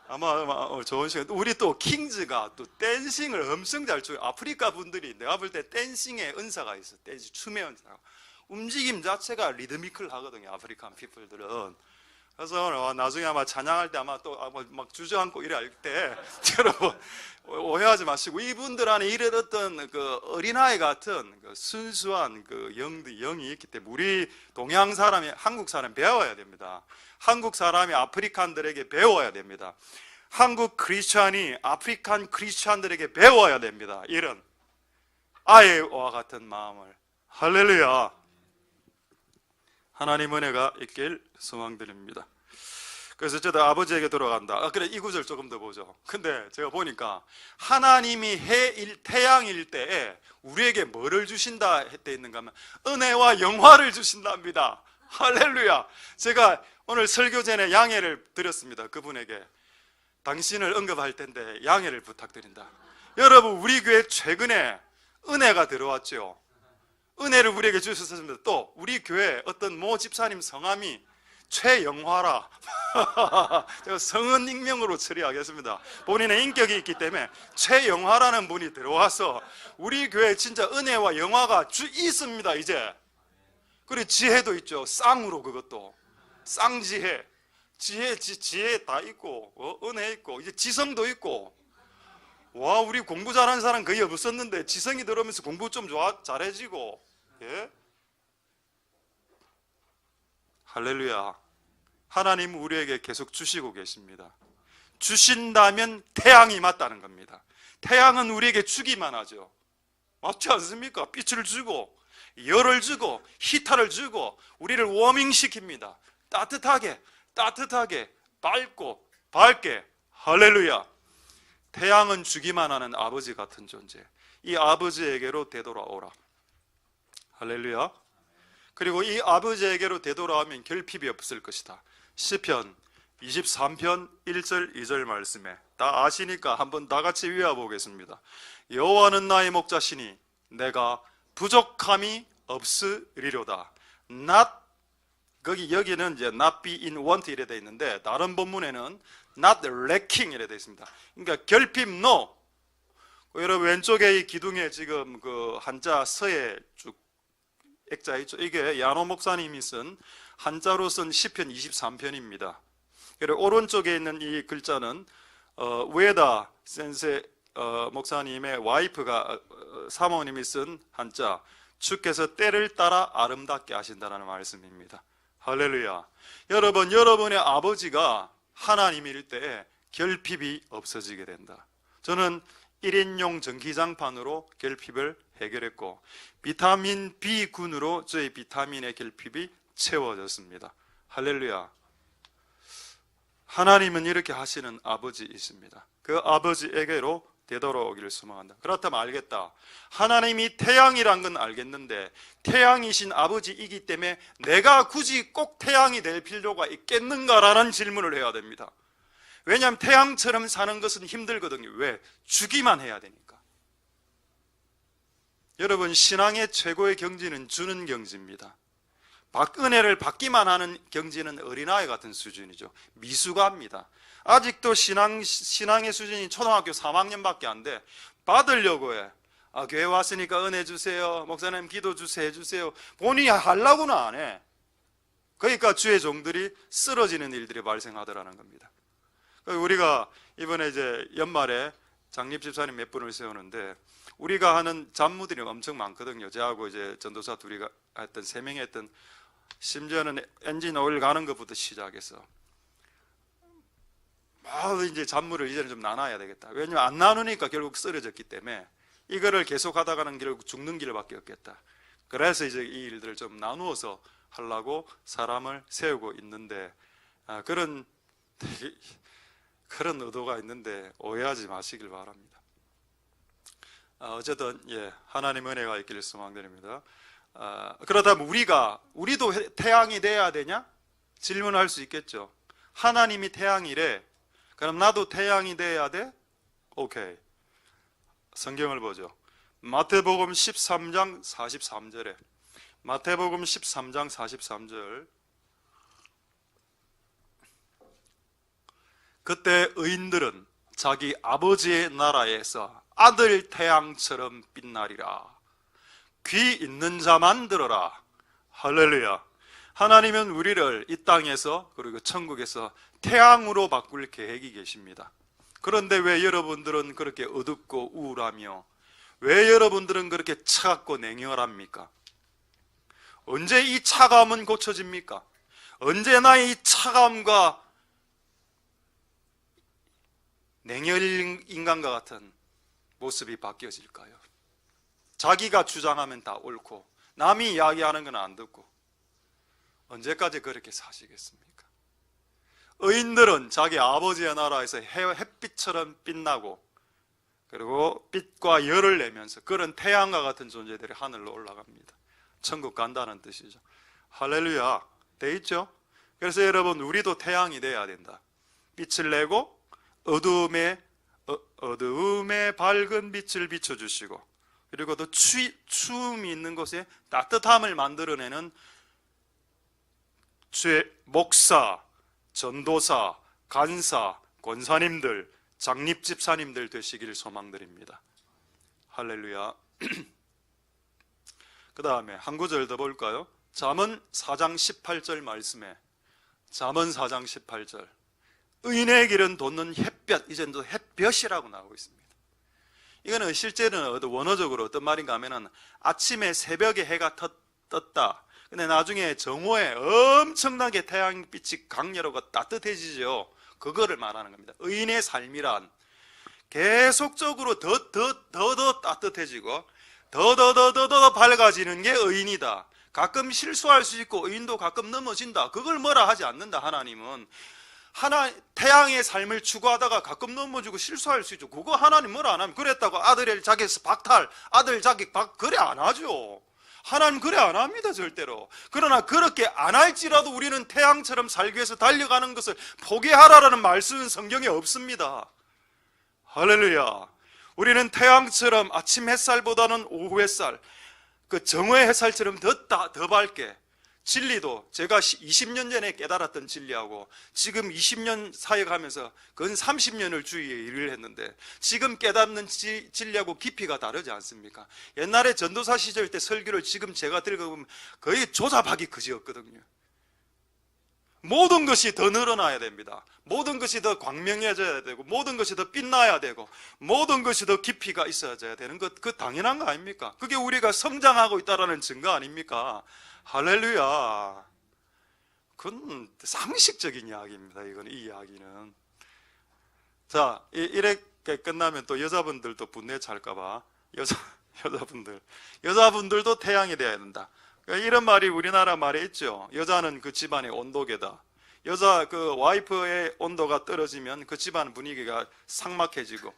아마 좋은 시간. 우리 또 킹즈가 또 댄싱을 엄청 잘 추요. 아프리카 분들이 내가 볼 때 댄싱의 은사가 있어. 댄싱 춤의 은사가. 움직임 자체가 리드미컬 하거든요. 아프리칸 피플들은. 그래서 나중에 아마 찬양할 때 아마 또 막 주저앉고 이래 할 때 여러분 오해하지 마시고, 이분들 안에 이런 어떤 그 어린아이 같은 그 순수한 그 영이 있기 때문에 우리 동양 사람이, 한국 사람이 배워야 됩니다. 한국 사람이 아프리칸들에게 배워야 됩니다. 한국 크리스찬이 아프리칸 크리스찬들에게 배워야 됩니다. 이런 아이와 같은 마음을. 할렐루야. 하나님 은혜가 있길 소망드립니다. 그래서 저도 아버지에게 돌아간다. 그래, 이 구절 조금 더 보죠. 근데 제가 보니까 하나님이 태양일 때에 우리에게 뭐를 주신다 했대 있는가 하면 은혜와 영화를 주신답니다. 할렐루야. 제가 오늘 설교 전에 양해를 드렸습니다. 그분에게 당신을 언급할 텐데 양해를 부탁드린다. 여러분, 우리 교회 최근에 은혜가 들어왔죠. 은혜를 우리에게 주셨습니다. 또 우리 교회 어떤 모 집사님 성함이 최영화라. 제가 성은 익명으로 처리하겠습니다. 본인의 인격이 있기 때문에 최영화라는 분이 들어와서 우리 교회 진짜 은혜와 영화가 있습니다. 이제. 그리고 지혜도 있죠. 쌍으로, 그것도 쌍지혜. 지혜 다 있고, 은혜 있고, 이제 지성도 있고. 와, 우리 공부 잘하는 사람 거의 없었는데 지성이 들어오면서 공부 좀 잘해지고. 예? 할렐루야. 하나님 우리에게 계속 주시고 계십니다. 주신다면 태양이 맞다는 겁니다. 태양은 우리에게 주기만 하죠. 맞지 않습니까? 빛을 주고 열을 주고 히터를 주고 우리를 워밍시킵니다. 따뜻하게 밝게. 할렐루야. 태양은 주기만 하는 아버지 같은 존재. 이 아버지에게로 되돌아오라. 할렐루야. 그리고 이 아버지에게로 되돌아오면 결핍이 없을 것이다. 시편 23편 1절 2절 말씀에 다 아시니까 한번 다 같이 외워보겠습니다. 여호와는 나의 목자시니 내가 부족함이 없으리로다. 여기는 이제 not be in want 이래 돼 있는데 다른 본문에는 not lacking 이래 돼 있습니다. 그러니까 결핍 no. 여러분 왼쪽에 이 기둥에 지금 그 한자 서에 쭉 액자 있죠. 이게 야노 목사님이 쓴 한자로 쓴 시편 23편입니다. 그리고 오른쪽에 있는 이 글자는 우에다 센세 목사님의 와이프가 사모님이 쓴 한자, 주께서 때를 따라 아름답게 하신다는 말씀입니다. 할렐루야. 여러분, 여러분의 아버지가 하나님일 때에 결핍이 없어지게 된다. 저는 1인용 전기장판으로 결핍을 해결했고 비타민 B군으로 저희 비타민의 결핍이 채워졌습니다. 할렐루야. 하나님은 이렇게 하시는 아버지이십니다. 그 아버지에게로 되돌아오기를 소망한다. 그렇다면 알겠다. 하나님이 태양이란 건 알겠는데 태양이신 아버지이기 때문에 내가 굳이 꼭 태양이 될 필요가 있겠는가라는 질문을 해야 됩니다. 왜냐하면 태양처럼 사는 것은 힘들거든요. 왜? 주기만 해야 되니까. 여러분, 신앙의 최고의 경지는 주는 경지입니다. 은혜를 받기만 하는 경지는 어린아이 같은 수준이죠. 미숙합니다. 아직도 신앙의 수준이 초등학교 3학년밖에 안 돼. 받으려고 해. 교회 왔으니까 은혜 주세요. 목사님 기도 해주세요. 본인이 하려고는 안 해. 그러니까 주의 종들이 쓰러지는 일들이 발생하더라는 겁니다. 우리가 이번에 이제 연말에 장립 집사님 몇 분을 세우는데 우리가 하는 잡무들이 엄청 많거든요. 저하고 이제 전도사 둘이 했던 3명이 했던, 심지어는 엔진 오일 가는 것부터 시작해서 이제 잡무를 이제는 좀 나눠야 되겠다. 왜냐하면 안 나누니까 결국 쓰러졌기 때문에 이거를 계속 하다가는 결국 죽는 길밖에 없겠다. 그래서 이제 이 일들을 좀 나누어서 하려고 사람을 세우고 있는데 그런 의도가 있는데 오해하지 마시길 바랍니다. 어쨌든 하나님 은혜가 있기를 소망드립니다. 그렇다면 우리도 태양이 돼야 되냐? 질문할 수 있겠죠. 하나님이 태양이래. 그럼 나도 태양이 돼야 돼? 오케이. 성경을 보죠. 마태복음 13장 43절에 마태복음 13장 43절 그때 의인들은 자기 아버지의 나라에서 아들 태양처럼 빛나리라. 귀 있는 자만 들어라. 할렐루야. 하나님은 우리를 이 땅에서 그리고 천국에서 태양으로 바꿀 계획이 계십니다. 그런데 왜 여러분들은 그렇게 어둡고 우울하며 왜 여러분들은 그렇게 차갑고 냉혈합니까? 언제 이 차가움은 고쳐집니까? 언제나 이 차가움과 냉혈 인간과 같은 모습이 바뀌어질까요? 자기가 주장하면 다 옳고 남이 이야기하는 건 안 듣고 언제까지 그렇게 사시겠습니까? 의인들은 자기 아버지의 나라에서 햇빛처럼 빛나고 그리고 빛과 열을 내면서 그런 태양과 같은 존재들이 하늘로 올라갑니다. 천국 간다는 뜻이죠. 할렐루야. 돼 있죠? 그래서 여러분 우리도 태양이 돼야 된다. 빛을 내고 어두움에 밝은 빛을 비춰주시고 그리고 또 추움이 있는 곳에 따뜻함을 만들어내는 목사, 전도사, 간사, 권사님들, 장립집사님들 되시기를 소망드립니다. 할렐루야. 그 다음에 한 구절 더 볼까요? 잠언 4장 18절 말씀에 잠언 4장 18절 의인의 길은 돋는 햇볕, 이제는 또 햇볕이라고 나오고 있습니다. 이거는 실제는 원어적으로 어떤 말인가 하면은 아침에 새벽에 해가 떴다. 근데 나중에 정오에 엄청나게 태양빛이 강렬하고 따뜻해지죠. 그거를 말하는 겁니다. 의인의 삶이란 계속적으로 더 따뜻해지고 더 밝아지는 게 의인이다. 가끔 실수할 수 있고 의인도 가끔 넘어진다. 그걸 뭐라 하지 않는다. 하나님은 태양의 삶을 추구하다가 가끔 넘어지고 실수할 수 있죠. 그거 하나님 뭐라 안 하면 그랬다고 아들을 자기에서 박탈, 아들 자기 그래 안 하죠. 하나님 그래 안 합니다. 절대로. 그러나 그렇게 안 할지라도 우리는 태양처럼 살기 위해서 달려가는 것을 포기하라라는 말씀은 성경에 없습니다. 할렐루야. 우리는 태양처럼 아침 햇살보다는 오후 햇살, 그 정오의 햇살처럼 더 밝게, 진리도 제가 20년 전에 깨달았던 진리하고 지금 20년 사역하면서 근 30년을 주위에 일을 했는데 지금 깨닫는 진리하고 깊이가 다르지 않습니까? 옛날에 전도사 시절 때 설교를 지금 제가 들어보면 거의 조잡하기 그지였거든요. 모든 것이 더 늘어나야 됩니다. 모든 것이 더 광명해져야 되고 모든 것이 더 빛나야 되고 모든 것이 더 깊이가 있어야 되는 것, 그 당연한 거 아닙니까? 그게 우리가 성장하고 있다는 증거 아닙니까? 할렐루야. 그건 상식적인 이야기입니다. 이 이야기는. 자, 이렇게 끝나면 또 여자분들도 분내 찰까봐 여자분들도 태양이 되어야 된다. 이런 말이 우리나라 말에 있죠. 여자는 그 집안의 온도계다. 여자 그 와이프의 온도가 떨어지면 그 집안 분위기가 삭막해지고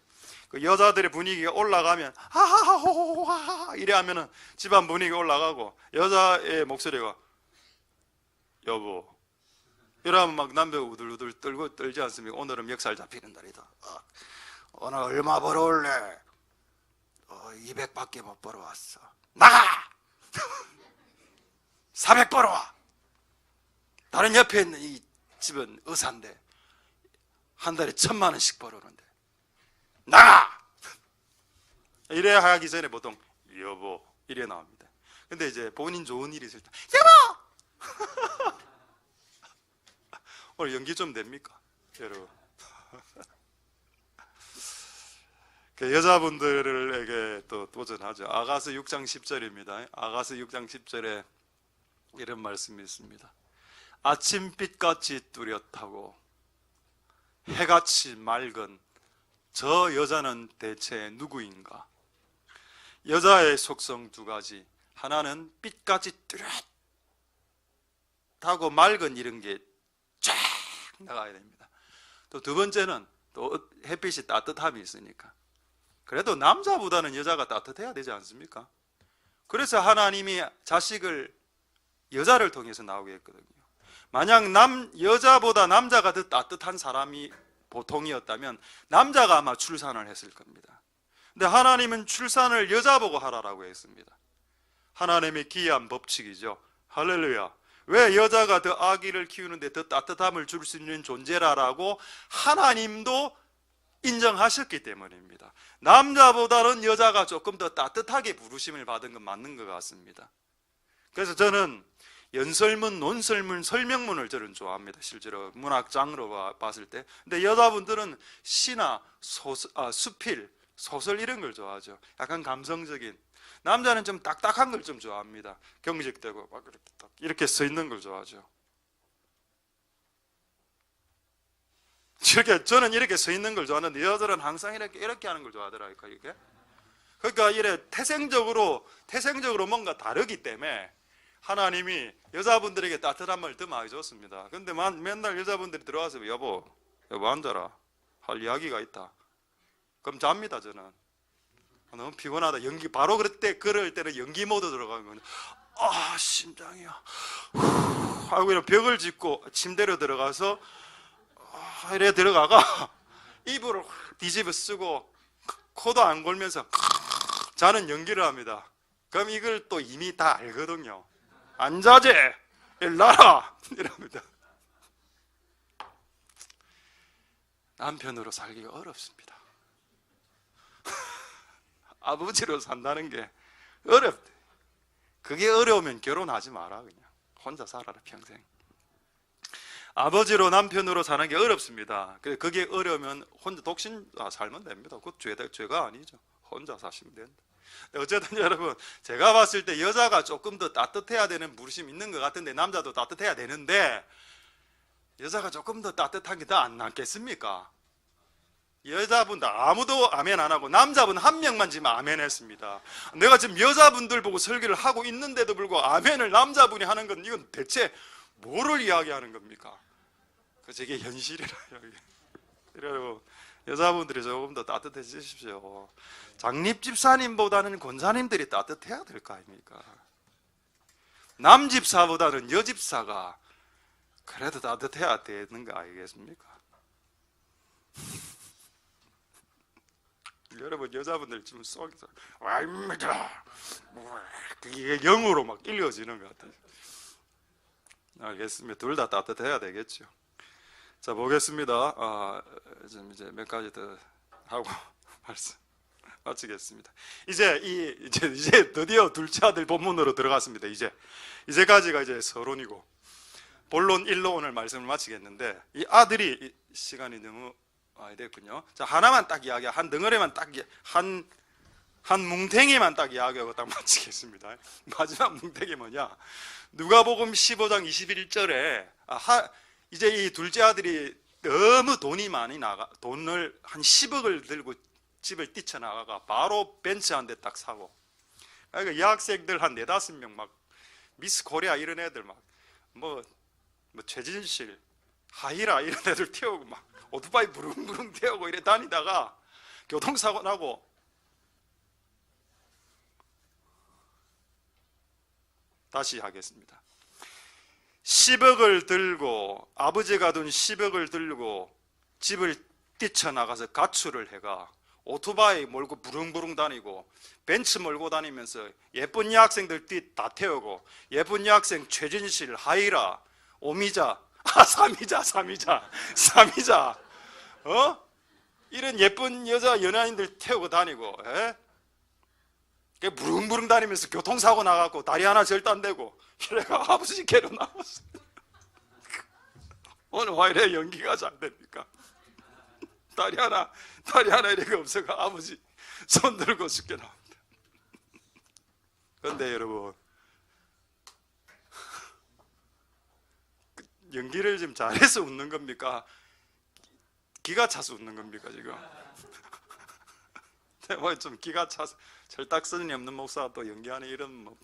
그 여자들의 분위기가 올라가면 하하하호하하 이래 하면은 집안 분위기 올라가고 여자의 목소리가 여보 이러면 막 남자가 우들우들 떨지 않습니까? 오늘은 멱살 잡히는 날이다. 오늘 얼마 벌어올래? 200밖에 못 벌어왔어. 나가! 400 벌어와. 다른 옆에 있는 이 집은 의사인데 한 달에 1,000만 원씩 벌어오는데 나가! 이래 하기 전에 보통 여보 이래 나옵니다. 근데 이제 본인 좋은 일이 있을 때 여보! 오늘 연기 좀 됩니까? 여러분. 그 여자분들에게 또 도전하죠. 아가서 6장 10절입니다. 아가서 6장 10절에 이런 말씀이 있습니다. 아침빛같이 뚜렷하고 해같이 맑은 저 여자는 대체 누구인가? 여자의 속성 두 가지. 하나는 빛같이 뚜렷하고 맑은 이런 게 쫙 나가야 됩니다. 또 두 번째는 또 햇빛이 따뜻함이 있으니까. 그래도 남자보다는 여자가 따뜻해야 되지 않습니까? 그래서 하나님이 자식을 여자를 통해서 나오게 했거든요. 만약 여자보다 남자가 더 따뜻한 사람이 보통이었다면 남자가 아마 출산을 했을 겁니다. 근데 하나님은 출산을 여자 보고 하라라고 했습니다. 하나님의 기이한 법칙이죠. 할렐루야. 왜 여자가 더 아기를 키우는데 더 따뜻함을 줄 수 있는 존재라라고 하나님도 인정하셨기 때문입니다. 남자보다는 여자가 조금 더 따뜻하게 부르심을 받은 건 맞는 것 같습니다. 그래서 저는 연설문, 논설문, 설명문을 저는 좋아합니다. 실제로 문학 장르로 봤을 때. 근데 여자분들은 시나 수필, 소설 이런 걸 좋아하죠. 약간 감성적인. 남자는 좀 딱딱한 걸 좀 좋아합니다. 경직되고 막 이렇게 서 있는 걸 좋아하죠. 저는 이렇게 서 있는 걸 좋아하는데 여자들은 항상 이렇게 하는 걸 좋아하더라고요. 이게. 그러니까 이래 태생적으로 뭔가 다르기 때문에 하나님이 여자분들에게 따뜻함을 더 많이 줬습니다. 근데 맨날 여자분들이 들어와서 여보 앉아라. 할 이야기가 있다. 그럼 잡니다. 저는. 너무 피곤하다. 그럴 때는 연기 모드 들어가면 심장이야. 하고 이런 벽을 짚고 침대로 들어가서 이래 들어가가 이불을 뒤집어 쓰고 코도 안 골면서 자는 연기를 합니다. 그럼 이걸 또 이미 다 알거든요. 앉아제 일나라 이랍니다. 남편으로 살기가 어렵습니다. 아버지로 산다는 게 어렵대. 그게 어려우면 결혼하지 마라. 그냥 혼자 살아라 평생. 아버지로 남편으로 사는 게 어렵습니다. 그게 어려우면 혼자 독신 살면 됩니다. 그것 죄가 아니죠. 혼자 사시면 된다. 어쨌든 여러분, 제가 봤을 때 여자가 조금 더 따뜻해야 되는 부르심이 있는 것 같은데 남자도 따뜻해야 되는데 여자가 조금 더 따뜻한 게 더 안 낫겠습니까? 여자분들 아무도 아멘 안 하고 남자분 한 명만 지금 아멘 했습니다. 내가 지금 여자분들 보고 설교를 하고 있는데도 불구하고 아멘을 남자분이 하는 건 이건 대체 뭐를 이야기하는 겁니까? 저게 현실이라. 여러분, 여자분들이 조금 더 따뜻해지십시오. 장립집사님보다는 권사님들이 따뜻해야 될 거 아닙니까? 남집사보다는 여집사가 그래도 따뜻해야 되는 거 아니겠습니까? 여러분, 여자분들 지금 속에서 와입니다. 그게 영어로 막 읽어지는 것 같아요. 알겠습니다. 둘 다 따뜻해야 되겠죠. 자, 보겠습니다. 좀 이제 몇 가지 더 하고 말씀 마치겠습니다. 이제 드디어 둘째 아들 본문으로 들어갔습니다. 이제까지가 이제 서론이고 본론 1로 오늘 말씀을 마치겠는데 이 아들이 시간이 너무 많이 됐군요. 자, 하나만 딱 한 덩어리만 한 뭉탱이만 딱 이야기하고 딱 마치겠습니다. 마지막 뭉탱이 뭐냐? 누가복음 15장 21절에 이제 이 둘째 아들이 너무 돈이 많이 돈을 한 10억을 들고 집을 뛰쳐나가가 바로 벤츠 한 대 딱 사고, 그러니까 여학생들 한 4-5명 막 미스 코리아 이런 애들 막 뭐 최진실, 하이라 이런 애들 태우고 막 오토바이 부릉부릉 태우고 이래 다니다가 교통사고 나고, 다시 하겠습니다. 10억을 들고, 아버지가 둔 10억을 들고 집을 뛰쳐나가서 가출을 해가 오토바이 몰고 부릉부릉 다니고 벤츠 몰고 다니면서 예쁜 여학생들 다 태우고, 예쁜 여학생 최진실, 하이라, 오미자, 삼이자 이런 예쁜 여자 연예인들 태우고 다니고, 부릉부릉 다니면서 교통사고 나갖고 다리 하나 절단되고 이래가 아버지 개로 나왔어. 오늘 왜 이래 연기가 잘 됩니까? 다리 하나 이렇게 없어가 아버지 손 들고 죽게 나옵니다. 그런데 여러분, 연기를 지금 잘해서 웃는 겁니까? 기가 차서 웃는 겁니까 지금? 뭐 좀 기가 차서 철딱선이 없는 목사가 또 연기하는 이런 뭐.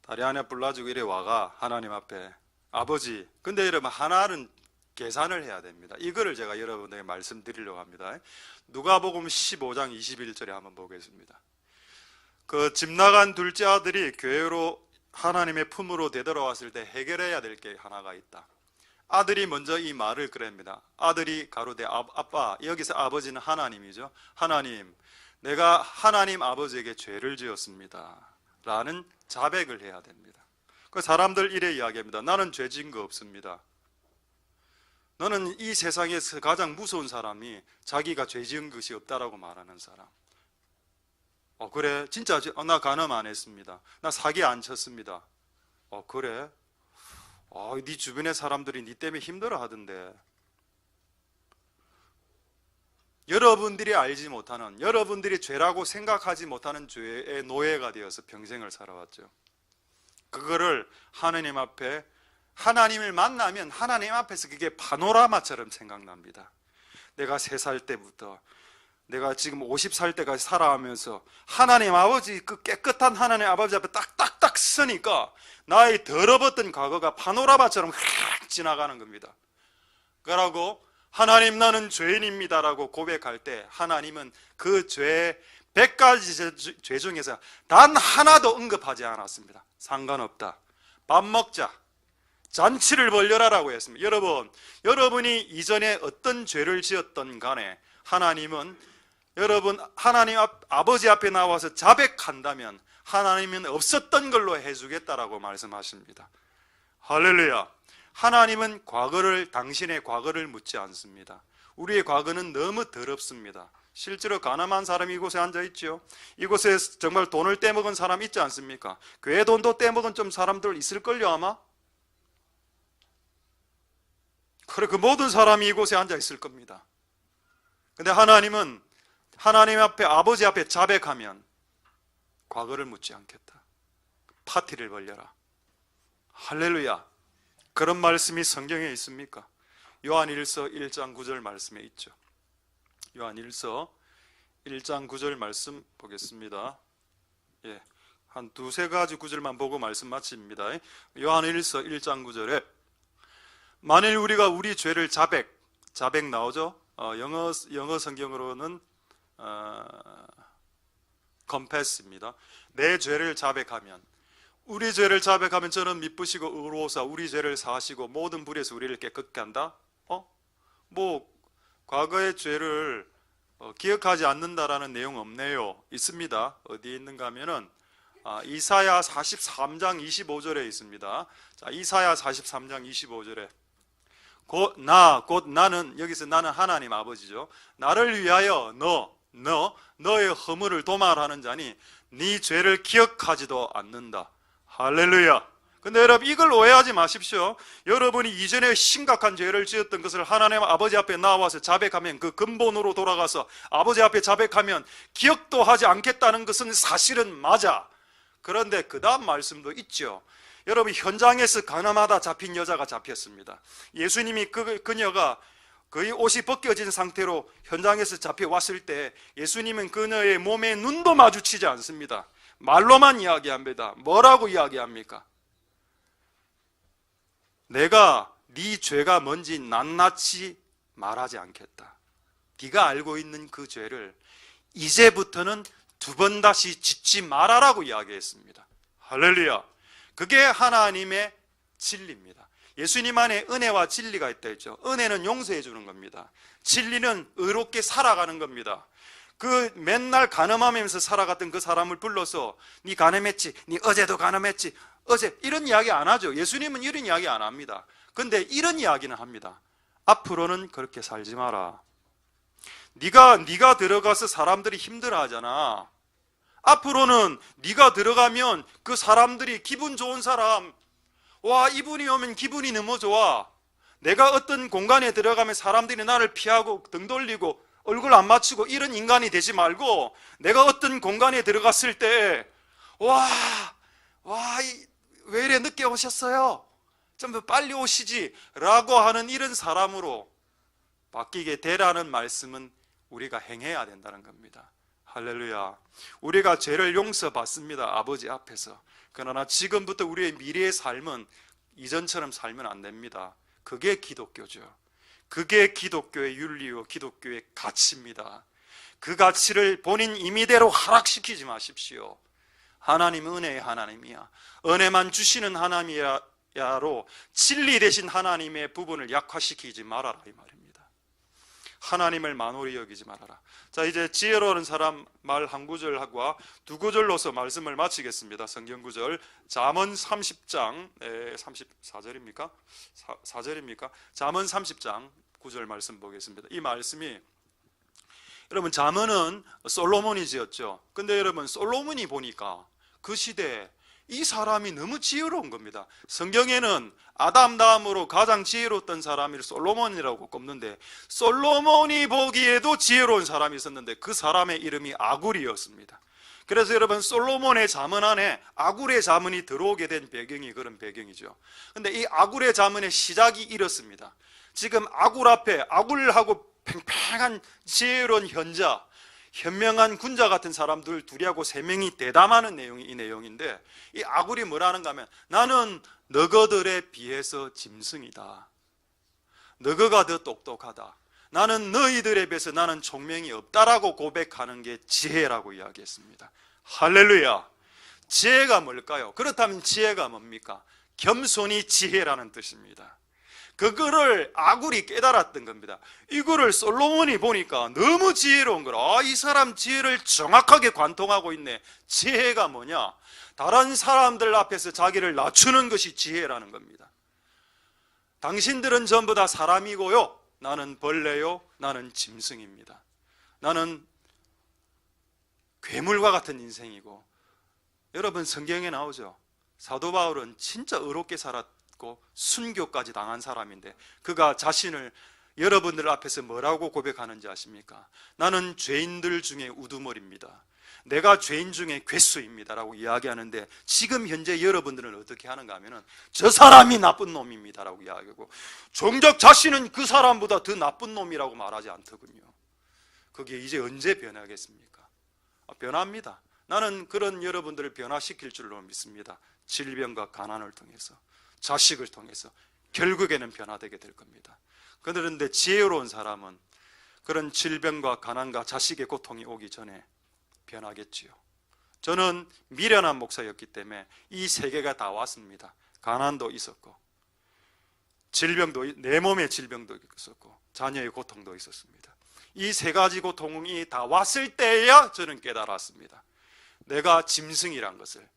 다리 하나 불러주고 이래 와가 하나님 앞에 아버지, 근데 여러분 하나는 계산을 해야 됩니다. 이거를 제가 여러분에게 말씀드리려고 합니다. 누가복음 15장 21절에 한번 보겠습니다. 그 집 나간 둘째 아들이 교회로 하나님의 품으로 되돌아왔을 때 해결해야 될 게 하나가 있다. 아들이 먼저 이 말을 그럽니다. 아들이 가로되 아빠, 여기서 아버지는 하나님이죠. 하나님, 내가 하나님 아버지에게 죄를 지었습니다 라는 자백을 해야 됩니다. 그 사람들 이래 이야기합니다. 나는 죄 지은 거 없습니다. 너는 이 세상에서 가장 무서운 사람이 자기가 죄 지은 것이 없다라고 말하는 사람. 그래? 진짜 나 간음 안 했습니다. 나 사기 안 쳤습니다. 그래? 네 주변의 사람들이 네 때문에 힘들어 하던데. 여러분들이 알지 못하는, 여러분들이 죄라고 생각하지 못하는 죄의 노예가 되어서 평생을 살아왔죠. 그거를 하나님 앞에, 하나님을 만나면 하나님 앞에서 그게 파노라마처럼 생각납니다. 내가 3살 때부터 내가 지금 50살 때까지 살아가면서 하나님 아버지, 그 깨끗한 하나님 아버지 앞에 딱딱딱 서니까 나의 더러웠던 과거가 파노라마처럼 확 지나가는 겁니다. 그러고 하나님 나는 죄인입니다라고 고백할 때 하나님은 그 죄 100가지 죄 중에서 단 하나도 언급하지 않았습니다. 상관없다. 밥 먹자. 잔치를 벌려라라고 했습니다. 여러분이 이전에 어떤 죄를 지었던 간에 하나님은 여러분 하나님 아버지 앞에 나와서 자백한다면 하나님은 없었던 걸로 해주겠다라고 말씀하십니다. 할렐루야. 하나님은 당신의 과거를 묻지 않습니다. 우리의 과거는 너무 더럽습니다. 실제로 가늠한 사람이 이곳에 앉아있죠. 이곳에 정말 돈을 떼먹은 사람 있지 않습니까? 교회 돈도 떼먹은 좀 사람들 있을걸요 아마? 그래, 그 모든 사람이 이곳에 앉아있을 겁니다. 근데 하나님은 하나님 앞에, 아버지 앞에 자백하면 과거를 묻지 않겠다. 파티를 벌려라. 할렐루야. 그런 말씀이 성경에 있습니까? 요한일서 1장 9절 말씀에 있죠. 요한일서 1장 9절 말씀 보겠습니다. 한 두세 가지 구절만 보고 말씀 마칩니다. 요한일서 1장 9절에 만일 우리가 우리 죄를 자백 나오죠? 영어 성경으로는 confess입니다. 내 죄를 자백하면, 우리 죄를 자백하면 저는 미쁘시고 의로우사 우리 죄를 사하시고 모든 불에서 우리를 깨끗게 한다. 과거의 죄를 기억하지 않는다라는 내용 없네요. 있습니다. 어디에 있는가 하면은 이사야 43장 25절에 있습니다. 자, 이사야 43장 25절에 곧 나는, 여기서 나는 하나님 아버지죠. 나를 위하여 너의 허물을 도말하는 자니 네 죄를 기억하지도 않는다. 할렐루야. 근데 여러분 이걸 오해하지 마십시오. 여러분이 이전에 심각한 죄를 지었던 것을 하나님 아버지 앞에 나와서 자백하면, 그 근본으로 돌아가서 아버지 앞에 자백하면 기억도 하지 않겠다는 것은 사실은 맞아. 그런데 그 다음 말씀도 있죠. 여러분 현장에서 가늠하다 잡힌 여자가 잡혔습니다. 예수님이 그녀가 거의 옷이 벗겨진 상태로 현장에서 잡혀왔을 때 예수님은 그녀의 몸에 눈도 마주치지 않습니다. 말로만 이야기합니다. 뭐라고 이야기합니까? 내가 네 죄가 뭔지 낱낱이 말하지 않겠다. 네가 알고 있는 그 죄를 이제부터는 2번 다시 짓지 말아라고 이야기했습니다. 할렐루야. 그게 하나님의 진리입니다. 예수님 안에 은혜와 진리가 있다 했죠. 은혜는 용서해 주는 겁니다. 진리는 의롭게 살아가는 겁니다. 그 맨날 간음하면서 살아갔던 그 사람을 불러서 네 간음했지, 네 어제도 간음했지, 어제, 이런 이야기 안 하죠. 예수님은 이런 이야기 안 합니다. 근데 이런 이야기는 합니다. 앞으로는 그렇게 살지 마라. 네가 들어가서 사람들이 힘들어하잖아. 앞으로는 네가 들어가면 그 사람들이 기분 좋은 사람, 와 이분이 오면 기분이 너무 좋아. 내가 어떤 공간에 들어가면 사람들이 나를 피하고 등 돌리고 얼굴 안 맞추고 이런 인간이 되지 말고, 내가 어떤 공간에 들어갔을 때 왜 이래 늦게 오셨어요? 좀 빨리 오시지 라고 하는 이런 사람으로 바뀌게 되라는 말씀은 우리가 행해야 된다는 겁니다. 할렐루야. 우리가 죄를 용서받습니다. 아버지 앞에서. 그러나 지금부터 우리의 미래의 삶은 이전처럼 살면 안 됩니다. 그게 기독교죠. 그게 기독교의 윤리요 기독교의 가치입니다. 그 가치를 본인 임의대로 하락시키지 마십시오. 하나님은 은혜의 하나님이야. 은혜만 주시는 하나님이라 야로 진리 대신 하나님의 부분을 약화시키지 말아라 이 말입니다. 하나님을 만홀히 여기지 말아라. 자, 이제 지혜로운 사람 말 한 구절과 두 구절로서 말씀을 마치겠습니다. 성경 구절 잠언 30장 34절입니까? 4절입니까? 잠언 30장 9절 말씀 보겠습니다. 이 말씀이 여러분 잠언은 솔로몬이 지었죠. 근데 여러분 솔로몬이 보니까 그 시대에 이 사람이 너무 지혜로운 겁니다. 성경에는 아담 다음으로 가장 지혜로웠던 사람이 솔로몬이라고 꼽는데 솔로몬이 보기에도 지혜로운 사람이 있었는데 그 사람의 이름이 아굴이었습니다. 그래서 여러분 솔로몬의 잠언 안에 아굴의 잠언이 들어오게 된 배경이 그런 배경이죠. 근데 이 아굴의 잠언의 시작이 이렇습니다. 지금 아굴 앞에 아굴하고 팽팽한 지혜로운 현자, 현명한 군자 같은 사람들 둘이하고 세 명이 대담하는 내용이 이 내용인데 이 아굴이 뭐라는가 하면 나는 너희들에 비해서 짐승이다. 너희가 더 똑똑하다. 나는 너희들에 비해서 나는 총명이 없다라고 고백하는 게 지혜라고 이야기했습니다. 할렐루야. 지혜가 뭘까요? 그렇다면 지혜가 뭡니까? 겸손이 지혜라는 뜻입니다. 그거를 아굴이 깨달았던 겁니다. 이거를 솔로몬이 보니까 너무 지혜로운 거라. 이 사람 지혜를 정확하게 관통하고 있네. 지혜가 뭐냐? 다른 사람들 앞에서 자기를 낮추는 것이 지혜라는 겁니다. 당신들은 전부 다 사람이고요. 나는 벌레요. 나는 짐승입니다. 나는 괴물과 같은 인생이고. 여러분 성경에 나오죠. 사도 바울은 진짜 의롭게 살았고 순교까지 당한 사람인데 그가 자신을 여러분들 앞에서 뭐라고 고백하는지 아십니까? 나는 죄인들 중에 우두머리입니다. 내가 죄인 중에 괴수입니다 라고 이야기하는데 지금 현재 여러분들은 어떻게 하는가 하면 저 사람이 나쁜 놈입니다 라고 이야기하고 정작 자신은 그 사람보다 더 나쁜 놈이라고 말하지 않더군요. 그게 이제 언제 변하겠습니까? 변합니다. 나는 그런 여러분들을 변화시킬 줄로 믿습니다. 질병과 가난을 통해서, 자식을 통해서 결국에는 변화되게 될 겁니다. 그런데 지혜로운 사람은 그런 질병과 가난과 자식의 고통이 오기 전에 변하겠지요. 저는 미련한 목사였기 때문에 이 세 개가 다 왔습니다. 가난도 있었고 질병도, 내 몸의 질병도 있었고 자녀의 고통도 있었습니다. 이 세 가지 고통이 다 왔을 때야 저는 깨달았습니다. 내가 짐승이란 것을.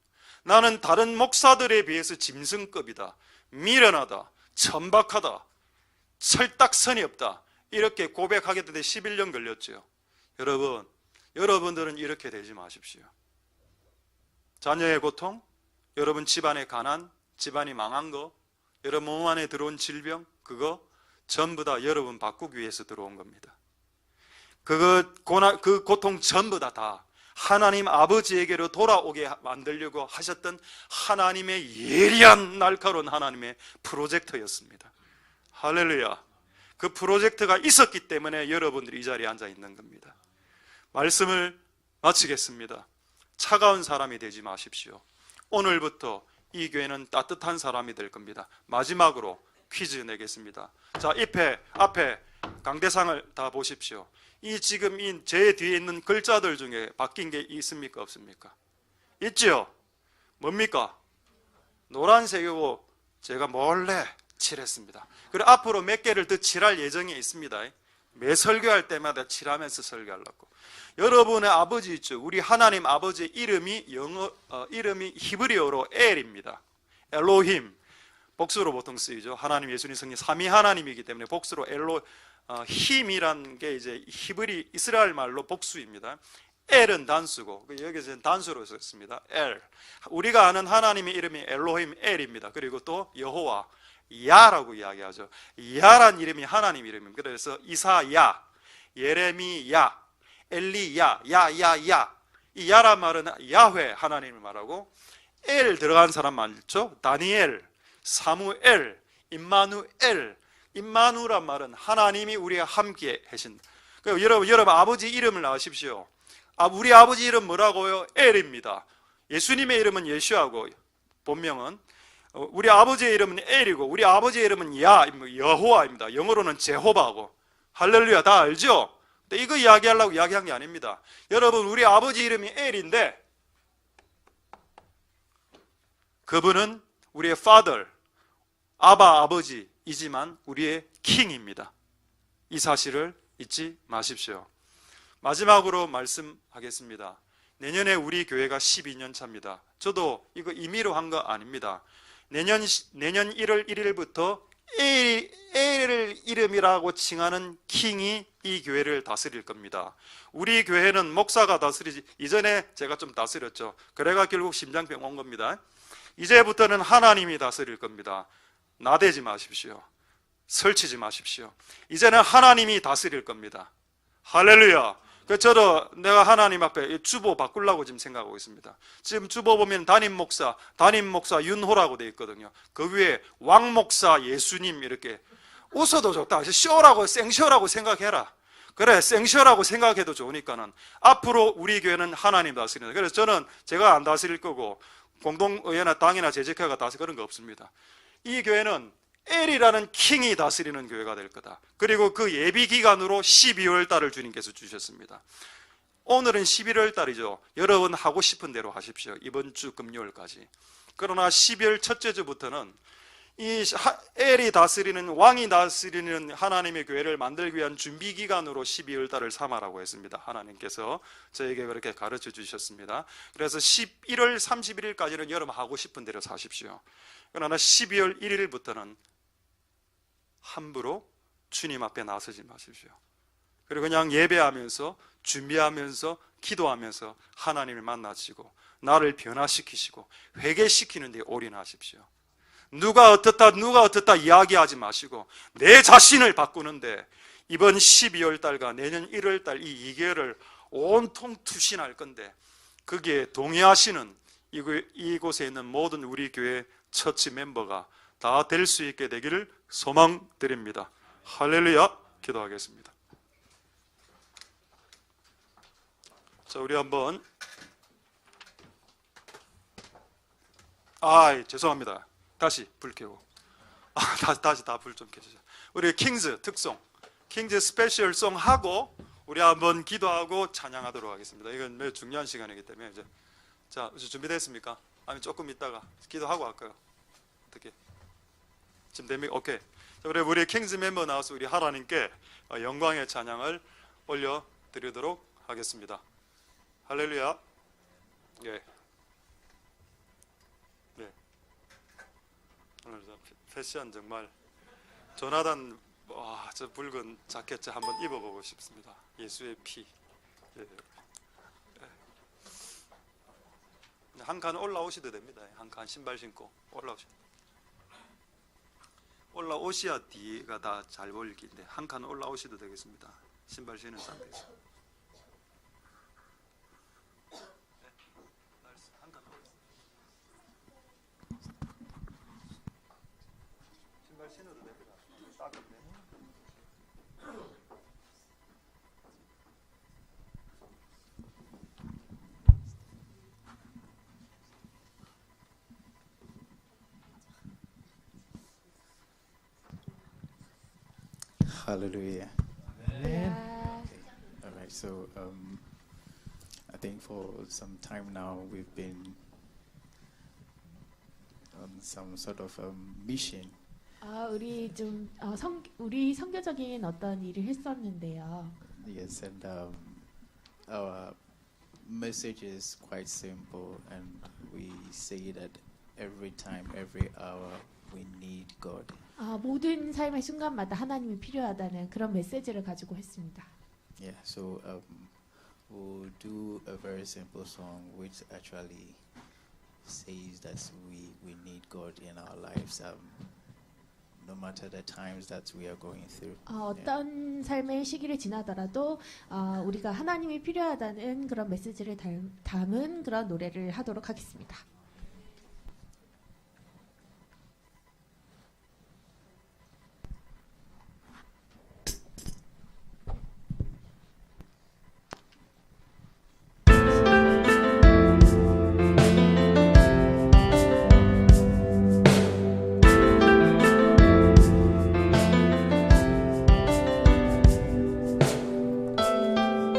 나는 다른 목사들에 비해서 짐승급이다. 미련하다. 천박하다. 철딱선이 없다. 이렇게 고백하게 되는데 11년 걸렸죠. 여러분들은 이렇게 되지 마십시오. 자녀의 고통, 여러분 집안의 가난, 집안이 망한 거, 여러분 몸 안에 들어온 질병, 그거 전부 다 여러분 바꾸기 위해서 들어온 겁니다. 그 고통 전부 다 하나님 아버지에게로 돌아오게 만들려고 하셨던 하나님의 예리한 날카로운 하나님의 프로젝트였습니다. 할렐루야. 그 프로젝트가 있었기 때문에 여러분들이 이 자리에 앉아 있는 겁니다. 말씀을 마치겠습니다. 차가운 사람이 되지 마십시오. 오늘부터 이 교회는 따뜻한 사람이 될 겁니다. 마지막으로 퀴즈 내겠습니다. 자, 앞에 강대상을 다 보십시오. 지금 제 뒤에 있는 글자들 중에 바뀐 게 있습니까? 없습니까? 있죠? 뭡니까? 노란색이고 제가 몰래 칠했습니다. 그리고 앞으로 몇 개를 더 칠할 예정에 있습니다. 매 설교할 때마다 칠하면서 설교하려고. 여러분의 아버지 있죠? 우리 하나님 아버지의 이름이 이름이 히브리어로 엘입니다. 엘로힘. 복수로 보통 쓰이죠. 하나님, 예수님, 성령 삼위 하나님이기 때문에 복수로 힘이란 게 이제 히브리 이스라엘 말로 복수입니다. 엘은 단수고 여기서 단수로 썼습니다. 엘. 우리가 아는 하나님의 이름이 엘로힘 엘입니다. 그리고 또 여호와 야라고 이야기하죠. 야란 이름이 하나님 이름입니다. 그래서 이사야, 예레미야, 엘리야, 야야야. 이 야란 말은 야훼 하나님을 말하고 엘 들어간 사람 많죠. 다니엘, 사무엘, 임마누엘. 임마누란 말은 하나님이 우리와 함께 하신다. 여러분 아버지 이름을 아십시오. 우리 아버지 이름 뭐라고요? 엘입니다. 예수님의 이름은 예수하고 본명은 우리 아버지의 이름은 엘이고 우리 아버지의 이름은 여호와입니다. 영어로는 제호바고. 할렐루야. 다 알죠? 근데 이거 이야기하려고 이야기한 게 아닙니다. 여러분 우리 아버지 이름이 엘인데 그분은 우리의 father, 아바 아버지이지만 우리의 킹입니다. 이 사실을 잊지 마십시오. 마지막으로 말씀하겠습니다. 내년에 우리 교회가 12년 차입니다. 저도 이거 임의로 한 거 아닙니다. 내년 1월 1일부터 엘을 이름이라고 칭하는 킹이 이 교회를 다스릴 겁니다. 우리 교회는 목사가 다스리지, 이전에 제가 좀 다스렸죠. 그래가 결국 심장병 온 겁니다. 이제부터는 하나님이 다스릴 겁니다. 나대지 마십시오. 설치지 마십시오. 이제는 하나님이 다스릴 겁니다. 할렐루야. 저도 내가 하나님 앞에 주보 바꾸려고 지금 생각하고 있습니다. 지금 주보 보면 담임 목사 윤호라고 되어 있거든요. 그 위에 왕목사 예수님 이렇게. 웃어도 좋다. 쇼라고, 생쇼라고 생각해라. 그래, 생쇼라고 생각해도 좋으니까는 앞으로 우리 교회는 하나님 다스린다. 그래서 저는 제가 안 다스릴 거고 공동의회나 당이나 재직회가 다스릴 그런 거 없습니다. 이 교회는 엘이라는 킹이 다스리는 교회가 될 거다. 그리고 그 예비 기간으로 12월 달을 주님께서 주셨습니다. 오늘은 11월 달이죠. 여러분 하고 싶은 대로 하십시오. 이번 주 금요일까지. 그러나 12월 첫째 주부터는 이 엘이 다스리는, 왕이 다스리는 하나님의 교회를 만들기 위한 준비 기간으로 12월 달을 삼아라고 했습니다. 하나님께서 저에게 그렇게 가르쳐 주셨습니다. 그래서 11월 31일까지는 여러분 하고 싶은 대로 사십시오. 그러나 12월 1일부터는 함부로 주님 앞에 나서지 마십시오. 그리고 그냥 예배하면서, 준비하면서, 기도하면서 하나님을 만나시고 나를 변화시키시고 회개시키는 데 올인하십시오. 누가 어떻다 이야기하지 마시고 내 자신을 바꾸는데 이번 12월 달과 내년 1월 달 이 2개월을 온통 투신할 건데 거기에 동의하시는 이곳에 있는 모든 우리 교회 처치 멤버가 다 될 수 있게 되기를 소망드립니다. 할렐루야. 기도하겠습니다. 자, 우리 한번 죄송합니다. 다시 불 켜고 다시 다 불 좀 켜주세요. 우리 킹즈 특송, 킹즈 스페셜 송 하고 우리 한번 기도하고 찬양하도록 하겠습니다. 이건 매우 중요한 시간이기 때문에 이제 자, 준비됐습니까? 아니면 조금 있다가 기도하고 할까요? 어떻게? 지금 됩니까? 오케이. 자, 우리 킹즈 멤버 나와서 우리 하나님께 영광의 찬양을 올려드리도록 하겠습니다. 할렐루야. 예. 네. 오늘 패션 정말 조나단 저 붉은 자켓 한번 입어보고 싶습니다. 예수의 피. 예. 한 칸 올라오셔도 됩니다. 한 칸 신발 신고 올라오셔야 뒤가 다 잘 보이는데 한 칸 올라오셔도 되겠습니다. 신발 신은 상태에서. 한 칸 신발 신어도 됩니다. 따갑네. Hallelujah. Amen. All right, so I think for some time now we've been on some sort of mission. 우리 좀 우리 선교적인 어떤 일을 했었는데요. Yes, and our message is quite simple, and we say that every time, every hour, we need God. 모든 삶의 순간마다 하나님이 필요하다는 그런 메시지를 가지고 했습니다. Yeah, so we'll do a very simple song which actually says that we need God in our lives, no matter the times that we are going through. 어떤 삶의 시기를 지나더라도 우리가 하나님이 필요하다는 그런 메시지를 담은 그런 노래를 하도록 하겠습니다.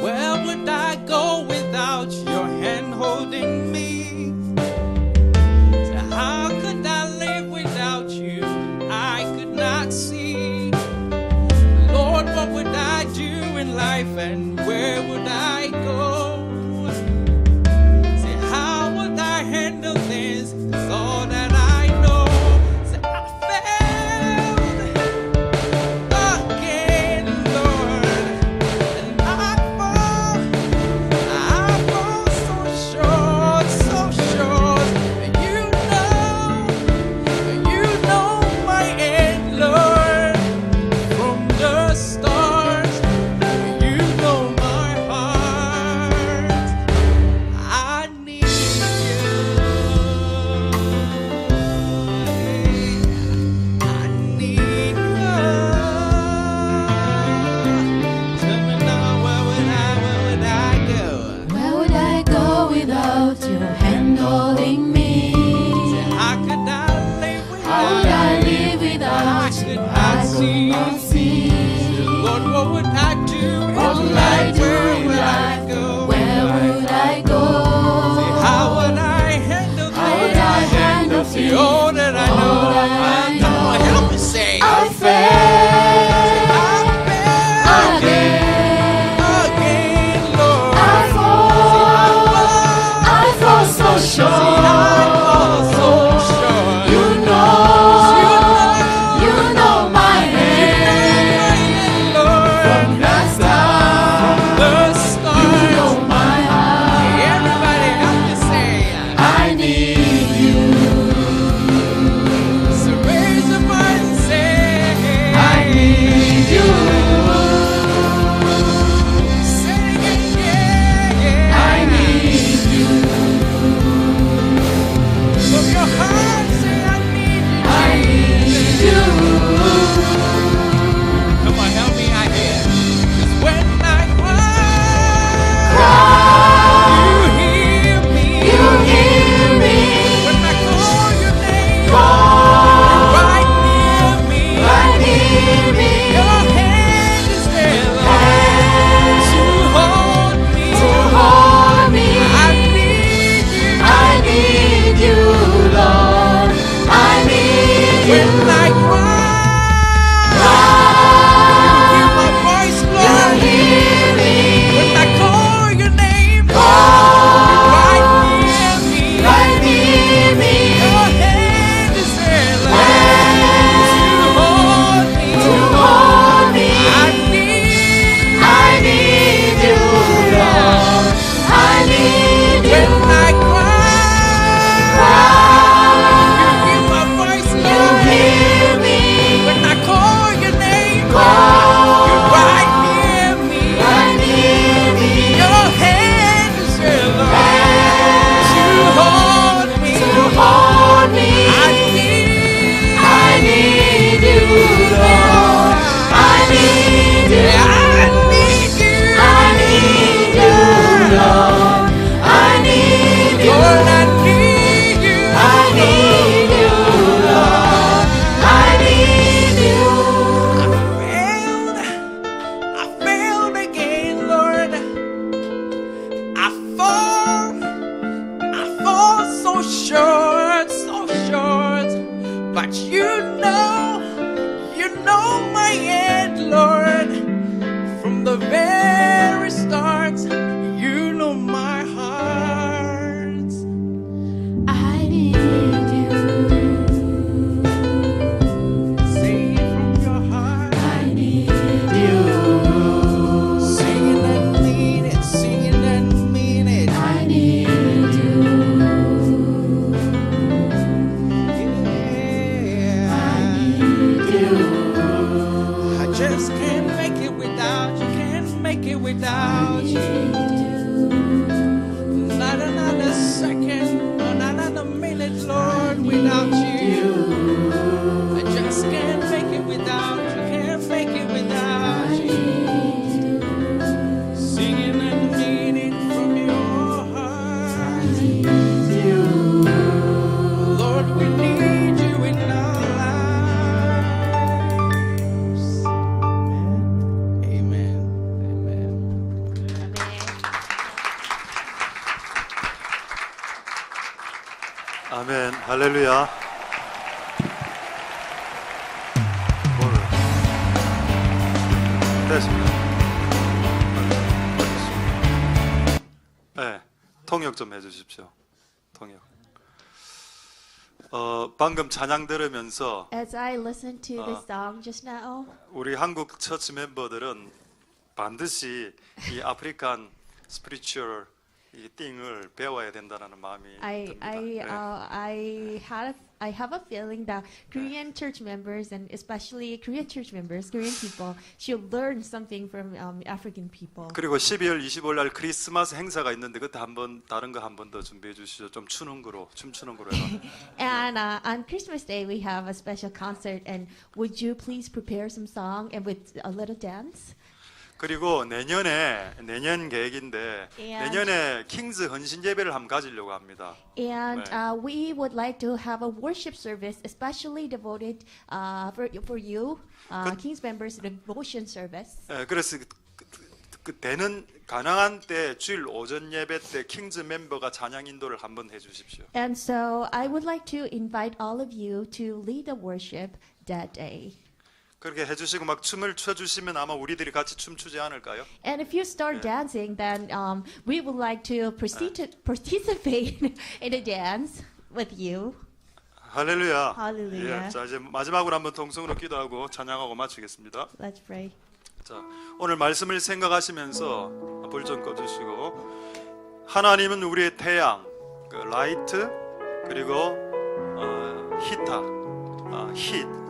Where would I go without your hand holding me? is all that I know. Say, I failed again, Lord, and I fall so short, and you know my end, Lord, from the start. You know my heart. I need you. I need you. Tell me now, where would I go? Where would I go without you handling me? How could I live How would I live without you? I could not see. Lord, what would I do? What would I do in life? Where would I go? How would I handle How would I handle things? all that I know? All that I Come on, know. help me say. I fail again, Lord. I fall so short. You know my hand. From the start, you know my heart. Everybody help me say. I need you. So raise your voice and say, I need you. Say it again. I need you. From your heart, say I need you. I need you. Come on, help me out here. 'Cause when I Cry. you hear me. You hear me. When I call your name, Call. right near me. Right near me. Your hand is there, Hand to hold me. to hold me. I need you. I need you, Lord. I need you. When I cry, hear my voice, You Lord. hear me. When I call your name, Call. right near me. Right near me. Your hand is there, Hand to hold me. to hold me. I need I need you, Lord. I need you. when I cry, hear my voice, You Lord. hear me. When I call your name, Call. you're right near me. Right near me. Your hand is there, Lord, to hold me. To hold me. I need you, Lord. I need you. I need you. I need you, Lord. I need you. Lord, I need you. I need you, Lord. I need you. I failed again, Lord. I fall so short. But you know my end, Lord. From the very start, you know my heart. I need you. Say it from your heart. I need you. Sing it and mean it. Sing it and mean it. I need you. Yeah. I need you. I just can't make it without you. Can't make it without you. Not another second, or not another minute, Lord, without you. I just can't make it without you. Can't make it without you. Singing and meaning from your heart. Lord, we need you in our lives. Amen. Amen. 아멘. 할렐루야. 오늘 됐습니다. 네, 통역 좀 해주십시오. 통역. 방금 찬양 들으면서 As I listened to this song just now, 우리 한국 처치 멤버들은 반드시 이 아프리칸 스피리추얼 이 띵을 배워야 된다는 마음이 듭니다. I have a feeling that Korean church members and especially Korean church members, Korean people, should learn something from African people. 그리고 12월 25일 날 크리스마스 행사가 있는데 그때 한번 다른 거 한 번 더 준비해 주시죠. 좀 춤추는 거로 해서. And on Christmas Day we have a special concert. And would you please prepare some song and with a little dance? 그리고 내년 계획인데 And- 내년에 킹스 헌신 예배를 한번 가지려고 합니다. And 네. we would like to have a worship service, especially devoted for you, King's members, devotion service. 그래서 그 되는 가능한 때 주일 오전 예배 때 킹스 멤버가 찬양 인도를 한번 해주십시오. And so I would like to invite all of you to lead the worship that day. 그렇게 해주시고 막 춤을 춰주시면 아마 우리들이 같이 춤추지 않을까요? And if you start dancing, then we would like to participate in a dance with you. 할렐루야. 할렐루야. 예, 자 이제 마지막으로 한번 동성으로 기도하고 찬양하고 마치겠습니다. Let's pray. 자 오늘 말씀을 생각하시면서 불 좀 꺼주시고 하나님은 우리의 태양, 그 라이트 그리고 히타, 힛.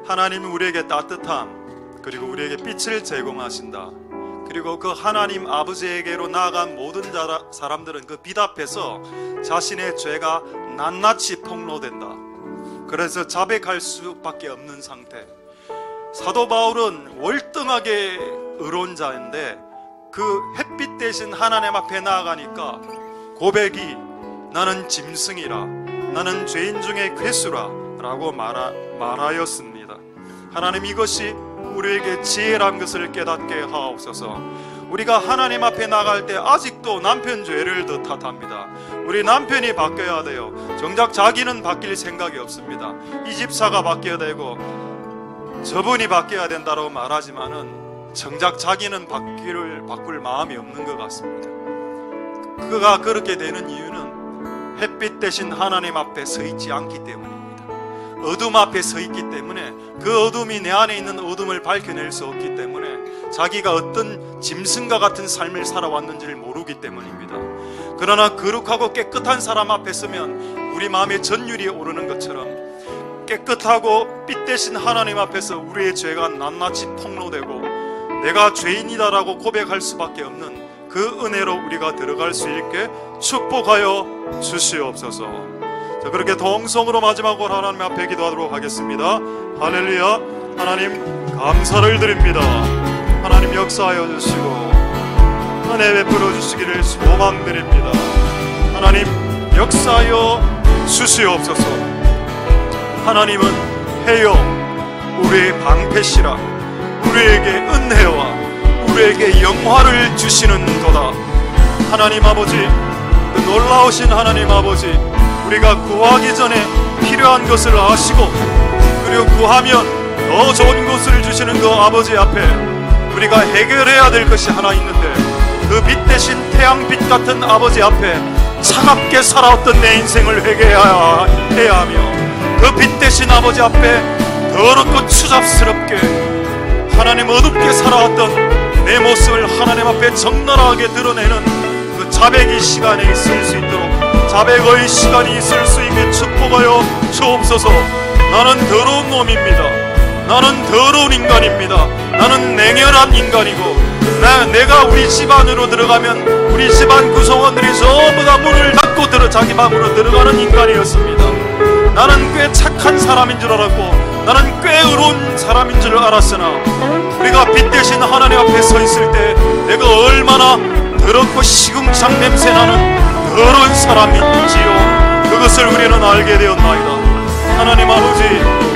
하나님은 우리에게 따뜻함 그리고 우리에게 빛을 제공하신다. 그리고 그 하나님 아버지에게로 나아간 모든 사람들은 그 빛 앞에서 자신의 죄가 낱낱이 폭로된다. 그래서 자백할 수밖에 없는 상태. 사도 바울은 월등하게 의로운 자인데 그 햇빛 대신 하나님 앞에 나아가니까 고백이 나는 짐승이라 나는 죄인 중에 괴수라 라고 말하였습니다. 하나님 이것이 우리에게 지혜란 것을 깨닫게 하옵소서. 우리가 하나님 앞에 나갈 때 아직도 남편 죄를 더 탓합니다. 우리 남편이 바뀌어야 돼요. 정작 자기는 바뀔 생각이 없습니다. 이 집사가 바뀌어야 되고 저분이 바뀌어야 된다고 말하지만은 정작 자기는 바꿀 마음이 없는 것 같습니다. 그가 그렇게 되는 이유는 햇빛 대신 하나님 앞에 서 있지 않기 때문입니다. 어둠 앞에 서 있기 때문에 그 어둠이 내 안에 있는 어둠을 밝혀낼 수 없기 때문에 자기가 어떤 짐승과 같은 삶을 살아왔는지를 모르기 때문입니다. 그러나 거룩하고 깨끗한 사람 앞에 서면 우리 마음에 전율이 오르는 것처럼 깨끗하고 빛 대신 하나님 앞에서 우리의 죄가 낱낱이 폭로되고 내가 죄인이다라고 고백할 수밖에 없는 그 은혜로 우리가 들어갈 수 있게 축복하여 주시옵소서. 자, 그렇게 동성으로 마지막으로 하나님 앞에 기도하도록 하겠습니다. 할렐루야. 하나님 감사를 드립니다. 하나님 역사하여 주시고 은혜 베풀어 주시기를 소망드립니다. 하나님 역사하여 주시옵소서. 하나님은 해요 우리의 방패시라 우리에게 은혜와 우리에게 영화를 주시는 도다. 하나님 아버지 그 놀라우신 하나님 아버지 우리가 구하기 전에 필요한 것을 아시고 그리고 구하면 더 좋은 것을 주시는 그 아버지 앞에 우리가 해결해야 될 것이 하나 있는데 그 빛 대신 태양빛 같은 아버지 앞에 차갑게 살아왔던 내 인생을 회개해야 하며 그 빛 대신 아버지 앞에 더럽고 추잡스럽게 하나님 어둡게 살아왔던 내 모습을 하나님 앞에 적나라하게 드러내는 그 자백의 시간에 있을 수 있도록 자백의 시간이 있을 수 있게 축복하여 주옵소서. 나는 더러운 놈입니다. 나는 더러운 인간입니다. 나는 냉혈한 인간이고 내가 우리 집안으로 들어가면 우리 집안 구성원들이 전부 다 문을 닫고 자기 방으로 들어가는 인간이었습니다. 나는 꽤 착한 사람인 줄 알았고 나는 꽤 의로운 사람인 줄 알았으나 우리가 빛 대신 하나님 앞에 서 있을 때 내가 얼마나 더럽고 시궁창 냄새나는 더러운 사람인지요 그것을 우리는 알게 되었나이다. 하나님 아버지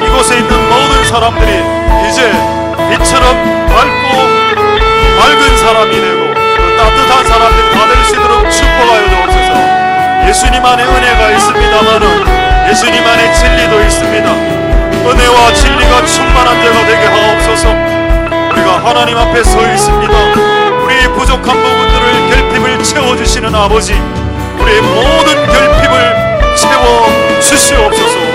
이곳에 있는 모든 사람들이 이제 빛처럼 밝은 사람이 되고 그 따뜻한 사람들이 다 될 수 있도록 축복하여 주옵소서. 예수님 안에 은혜가 있습니다마는 예수님 안에 진리도 있습니다. 은혜와 진리가 충만한 자가 되게 하옵소서. 우리가 하나님 앞에 서 있습니다. 우리 부족한 부분들을 결핍을 채워주시는 아버지 우리의 모든 결핍을 채워 주시옵소서.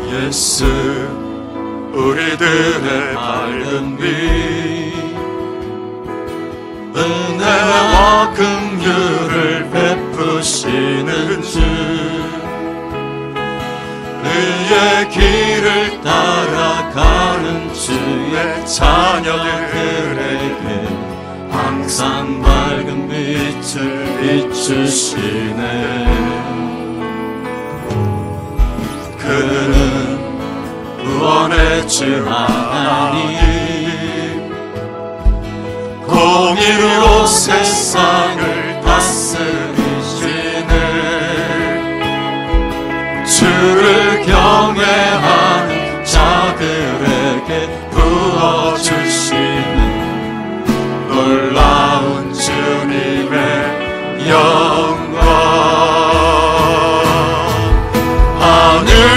예수 우리들의 밝은 빛 은혜와 긍휼을 베푸시는 주 그의 길을 따라가는 주의 자녀들에게 항상 밝은 빛을 비추시네. 그는 구원의 주 하나님 공의로 세상을 다스리시네. 주를 경외하는 자들에게 부어주시는 놀라운 주님의 영광.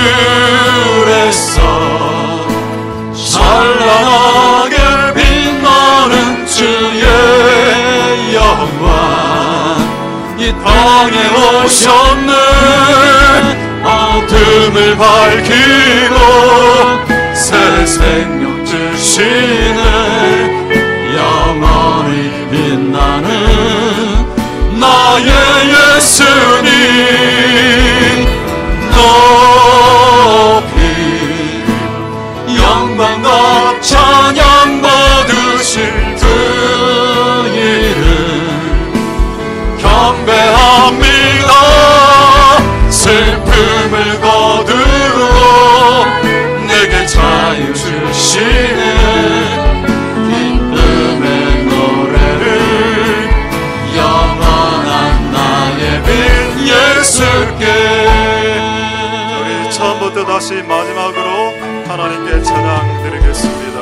하늘에서 찬란하게 빛나는 주의 영광 이 땅에 오셨네. 어둠을 밝히고 새 생명 주시네. 영원히 빛나는 나의 예수님 높이 영광과 찬양 받으실 그 이름 경배합니다. 슬픔을 거두고 내게 자유 주시네. 기쁨의 노래를 영원한 나의 빛 예수께. 우리 처음부터 다시 마지막으로 하나님께 찬양 드리겠습니다.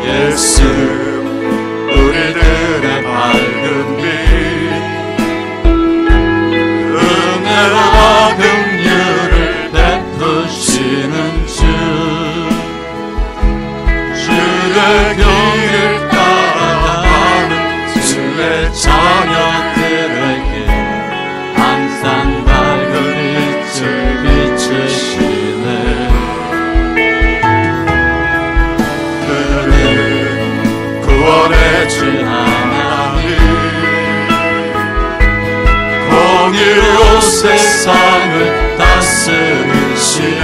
예수 우리들의 밝은 빛 은혜와 긍휼을 베푸시는 주 주의 길을 따라가는 주의 자녀들에게 항상 밝은 빛을 비추시네. 그는 구원의 주 하나님 공의로 세상을 다스리시네.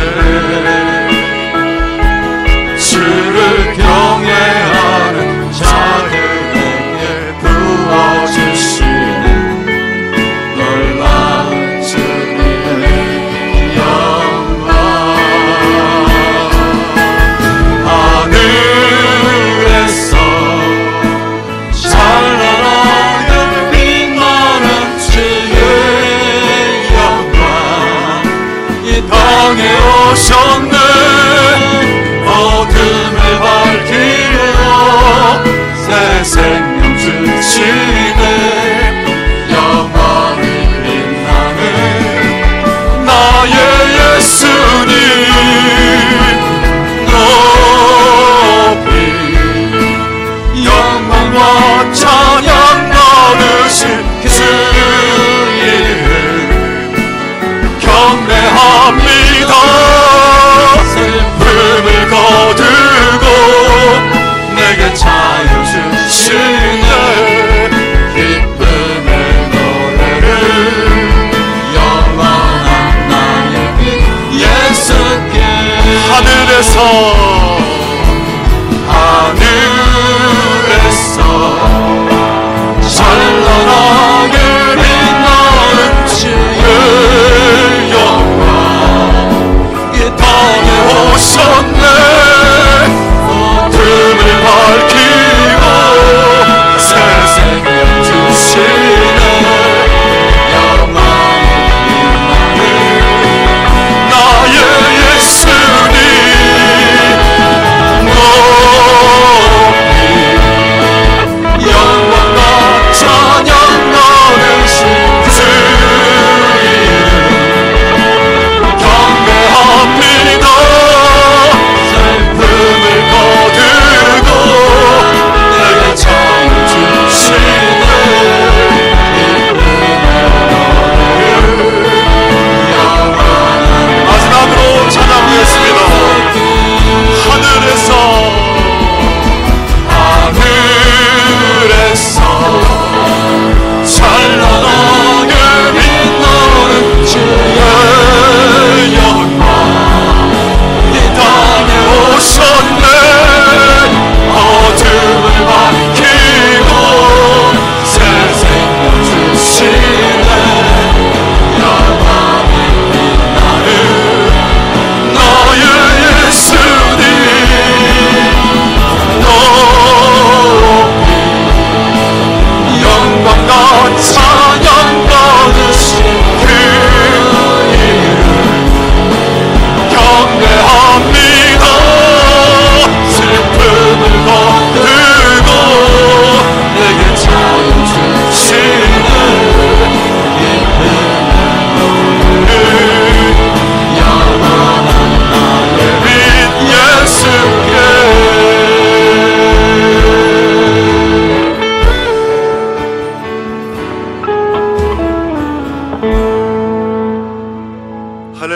주를 경외하는 자들에게 부어주시는 놀라운 주님의 영광. 하늘에서 찬란하게 빛나는 주의 영광 이 땅에 오셨네. 어둠을 밝히고 새 생명 주시네. 영원히 빛나는 나의 예수님 높이 영광과 찬양 받으신 그 이름 경배합니다. 슬픔을 거두고 내게 자유 주시네. 기쁨의 노래를 영원한 나의 빛 예수께. 하늘에서 찬란하게 빛나는 주의 영광 이 땅에 오셨네. 어둠을 밝히고 새 생명 주시네. 영원히 빛나는 나의 예수님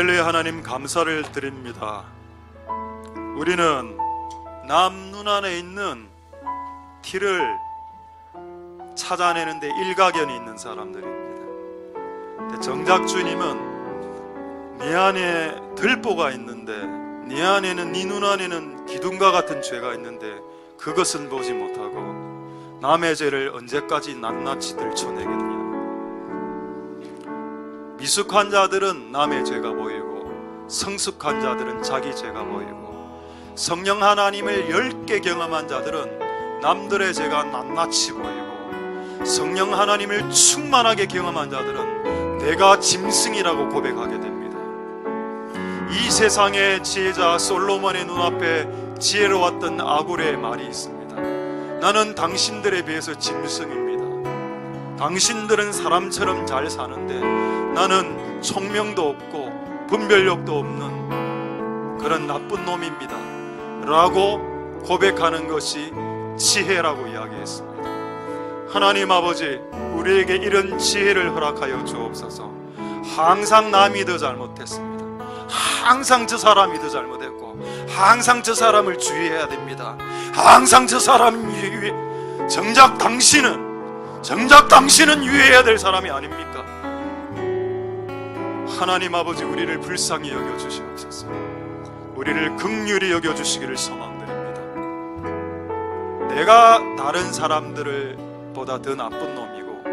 할렐루야. 하나님 감사를 드립니다. 우리는 남 눈안에 있는 티를 찾아내는데 일가견이 있는 사람들입니다. 근데 정작 주님은 네 안에 들보가 있는데, 네 안에는, 네 눈안에는 기둥과 같은 죄가 있는데 그것은 보지 못하고 남의 죄를 언제까지 낱낱이 들춰내겠냐. 미숙한 자들은 남의 죄가 보이고 성숙한 자들은 자기 죄가 보이고, 성령 하나님을 10개 경험한 자들은 남들의 죄가 낱낱이 보이고, 성령 하나님을 충만하게 경험한 자들은 내가 짐승이라고 고백하게 됩니다. 이 세상의 지혜자 솔로몬의 눈앞에 지혜로웠던 아굴의 말이 있습니다. 나는 당신들에 비해서 짐승입니다. 당신들은 사람처럼 잘 사는데 나는 총명도 없고 분별력도 없는 그런 나쁜 놈입니다 라고 고백하는 것이 지혜라고 이야기했습니다. 하나님 아버지, 우리에게 이런 지혜를 허락하여 주옵소서. 항상 남이 더 잘못했습니다. 항상 저 사람이 더 잘못했고, 항상 저 사람을 주의해야 됩니다. 항상 저 사람이 정작 당신은 유의해야 될 사람이 아닙니까? 하나님 아버지, 우리를 불쌍히 여겨주시옵소서. 우리를 긍휼히 여겨주시기를 소망드립니다. 내가 다른 사람들을 보다 더 나쁜 놈이고,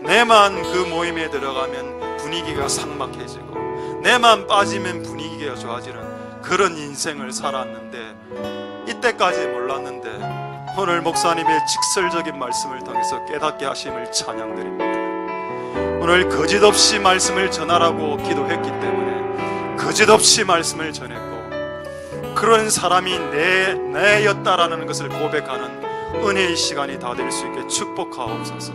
내만 그 모임에 들어가면 분위기가 삭막해지고, 내만 빠지면 분위기가 좋아지는 그런 인생을 살았는데, 이때까지 몰랐는데 오늘 목사님의 직설적인 말씀을 통해서 깨닫게 하심을 찬양드립니다. 오늘 거짓없이 말씀을 전하라고 기도했기 때문에 거짓없이 말씀을 전했고, 그런 사람이 내였다라는 것을 고백하는 은혜의 시간이 다 될 수 있게 축복하옵소서.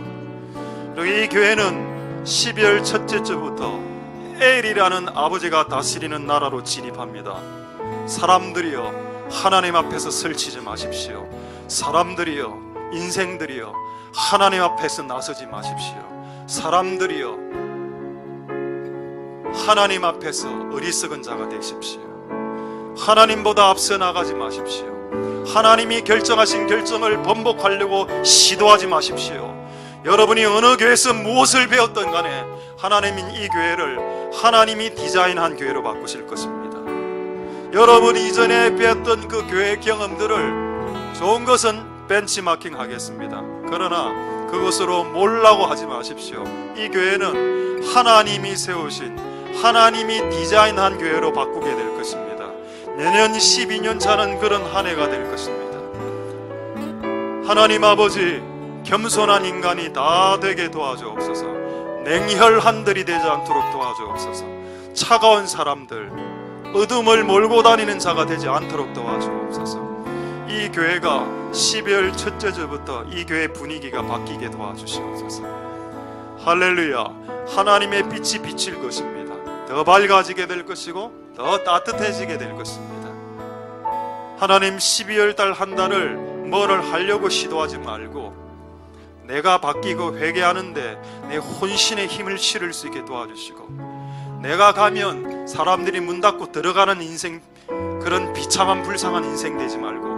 그리고 이 교회는 12월 첫째 주부터 엘이라는 아버지가 다스리는 나라로 진입합니다. 사람들이여, 하나님 앞에서 설치지 마십시오. 사람들이여, 인생들이여, 하나님 앞에서 나서지 마십시오. 사람들이여, 하나님 앞에서 어리석은 자가 되십시오. 하나님보다 앞서 나가지 마십시오. 하나님이 결정하신 결정을 번복하려고 시도하지 마십시오. 여러분이 어느 교회에서 무엇을 배웠던 간에 하나님은 이 교회를 하나님이 디자인한 교회로 바꾸실 것입니다. 여러분이 이전에 배웠던 그 교회 경험들을, 좋은 것은 벤치마킹 하겠습니다. 그러나 그것으로 몰라고 하지 마십시오. 이 교회는 하나님이 세우신, 하나님이 디자인한 교회로 바꾸게 될 것입니다. 내년 12년 차는 그런 한 해가 될 것입니다. 하나님 아버지, 겸손한 인간이 다 되게 도와주옵소서. 냉혈한들이 되지 않도록 도와주옵소서. 차가운 사람들, 어둠을 몰고 다니는 자가 되지 않도록 도와주옵소서. 이 교회가 12월 첫째 주부터 이 교회 분위기가 바뀌게 도와주시옵소서. 할렐루야. 하나님의 빛이 비칠 것입니다. 더 밝아지게 될 것이고 더 따뜻해지게 될 것입니다. 하나님, 12월 달 한 달을 뭐를 하려고 시도하지 말고 내가 바뀌고 회개하는데 내 혼신의 힘을 실을 수 있게 도와주시고, 내가 가면 사람들이 문 닫고 들어가는 인생, 그런 비참한 불쌍한 인생 되지 말고,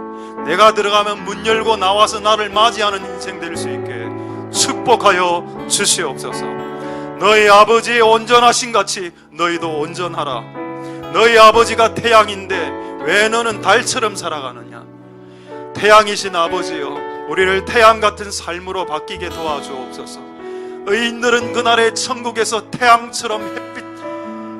내가 들어가면 문 열고 나와서 나를 맞이하는 인생 될 수 있게 축복하여 주시옵소서. 너희 아버지의 온전하신 같이 너희도 온전하라. 너희 아버지가 태양인데 왜 너는 달처럼 살아가느냐. 태양이신 아버지여, 우리를 태양 같은 삶으로 바뀌게 도와주옵소서. 의인들은 그날의 천국에서 태양처럼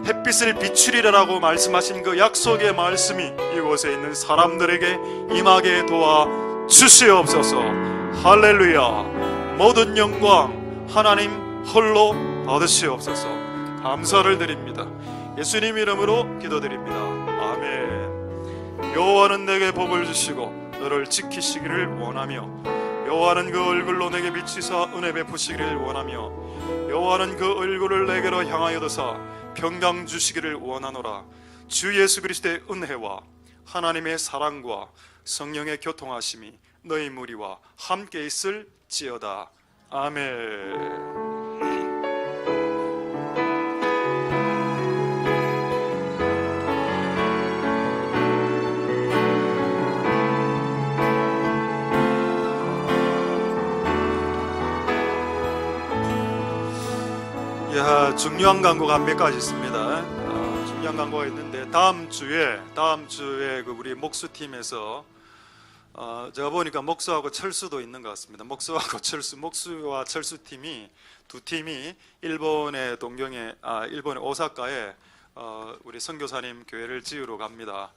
햇빛을 비추리라고 말씀하신 그 약속의 말씀이 이곳에 있는 사람들에게 임하게 도와주시옵소서. 할렐루야. 모든 영광 하나님 홀로 받으시옵소서. 감사를 드립니다. 예수님 이름으로 기도드립니다. 아멘. 여호와는 내게 복을 주시고 너를 지키시기를 원하며, 여호와는 그 얼굴로 내게 비치사 은혜 베푸시기를 원하며, 여호와는 그 얼굴을 내게로 향하여 드사 평강 주시기를 원하노라. 주 예수 그리스도의 은혜와 하나님의 사랑과 성령의 교통하심이 너희 무리와 함께 있을지어다. 아멘. 야, 중요한 광고가 몇 가지 있습니다. 중요한 광고가 있는데 다음 주에 그 우리 목수팀에서 제가 보니까 목수하고 철수도 있는 것 같습니다. 목수와 철수 팀이 두 팀이 일본의 일본의 오사카에 우리 선교사님 교회를 지으러 갑니다.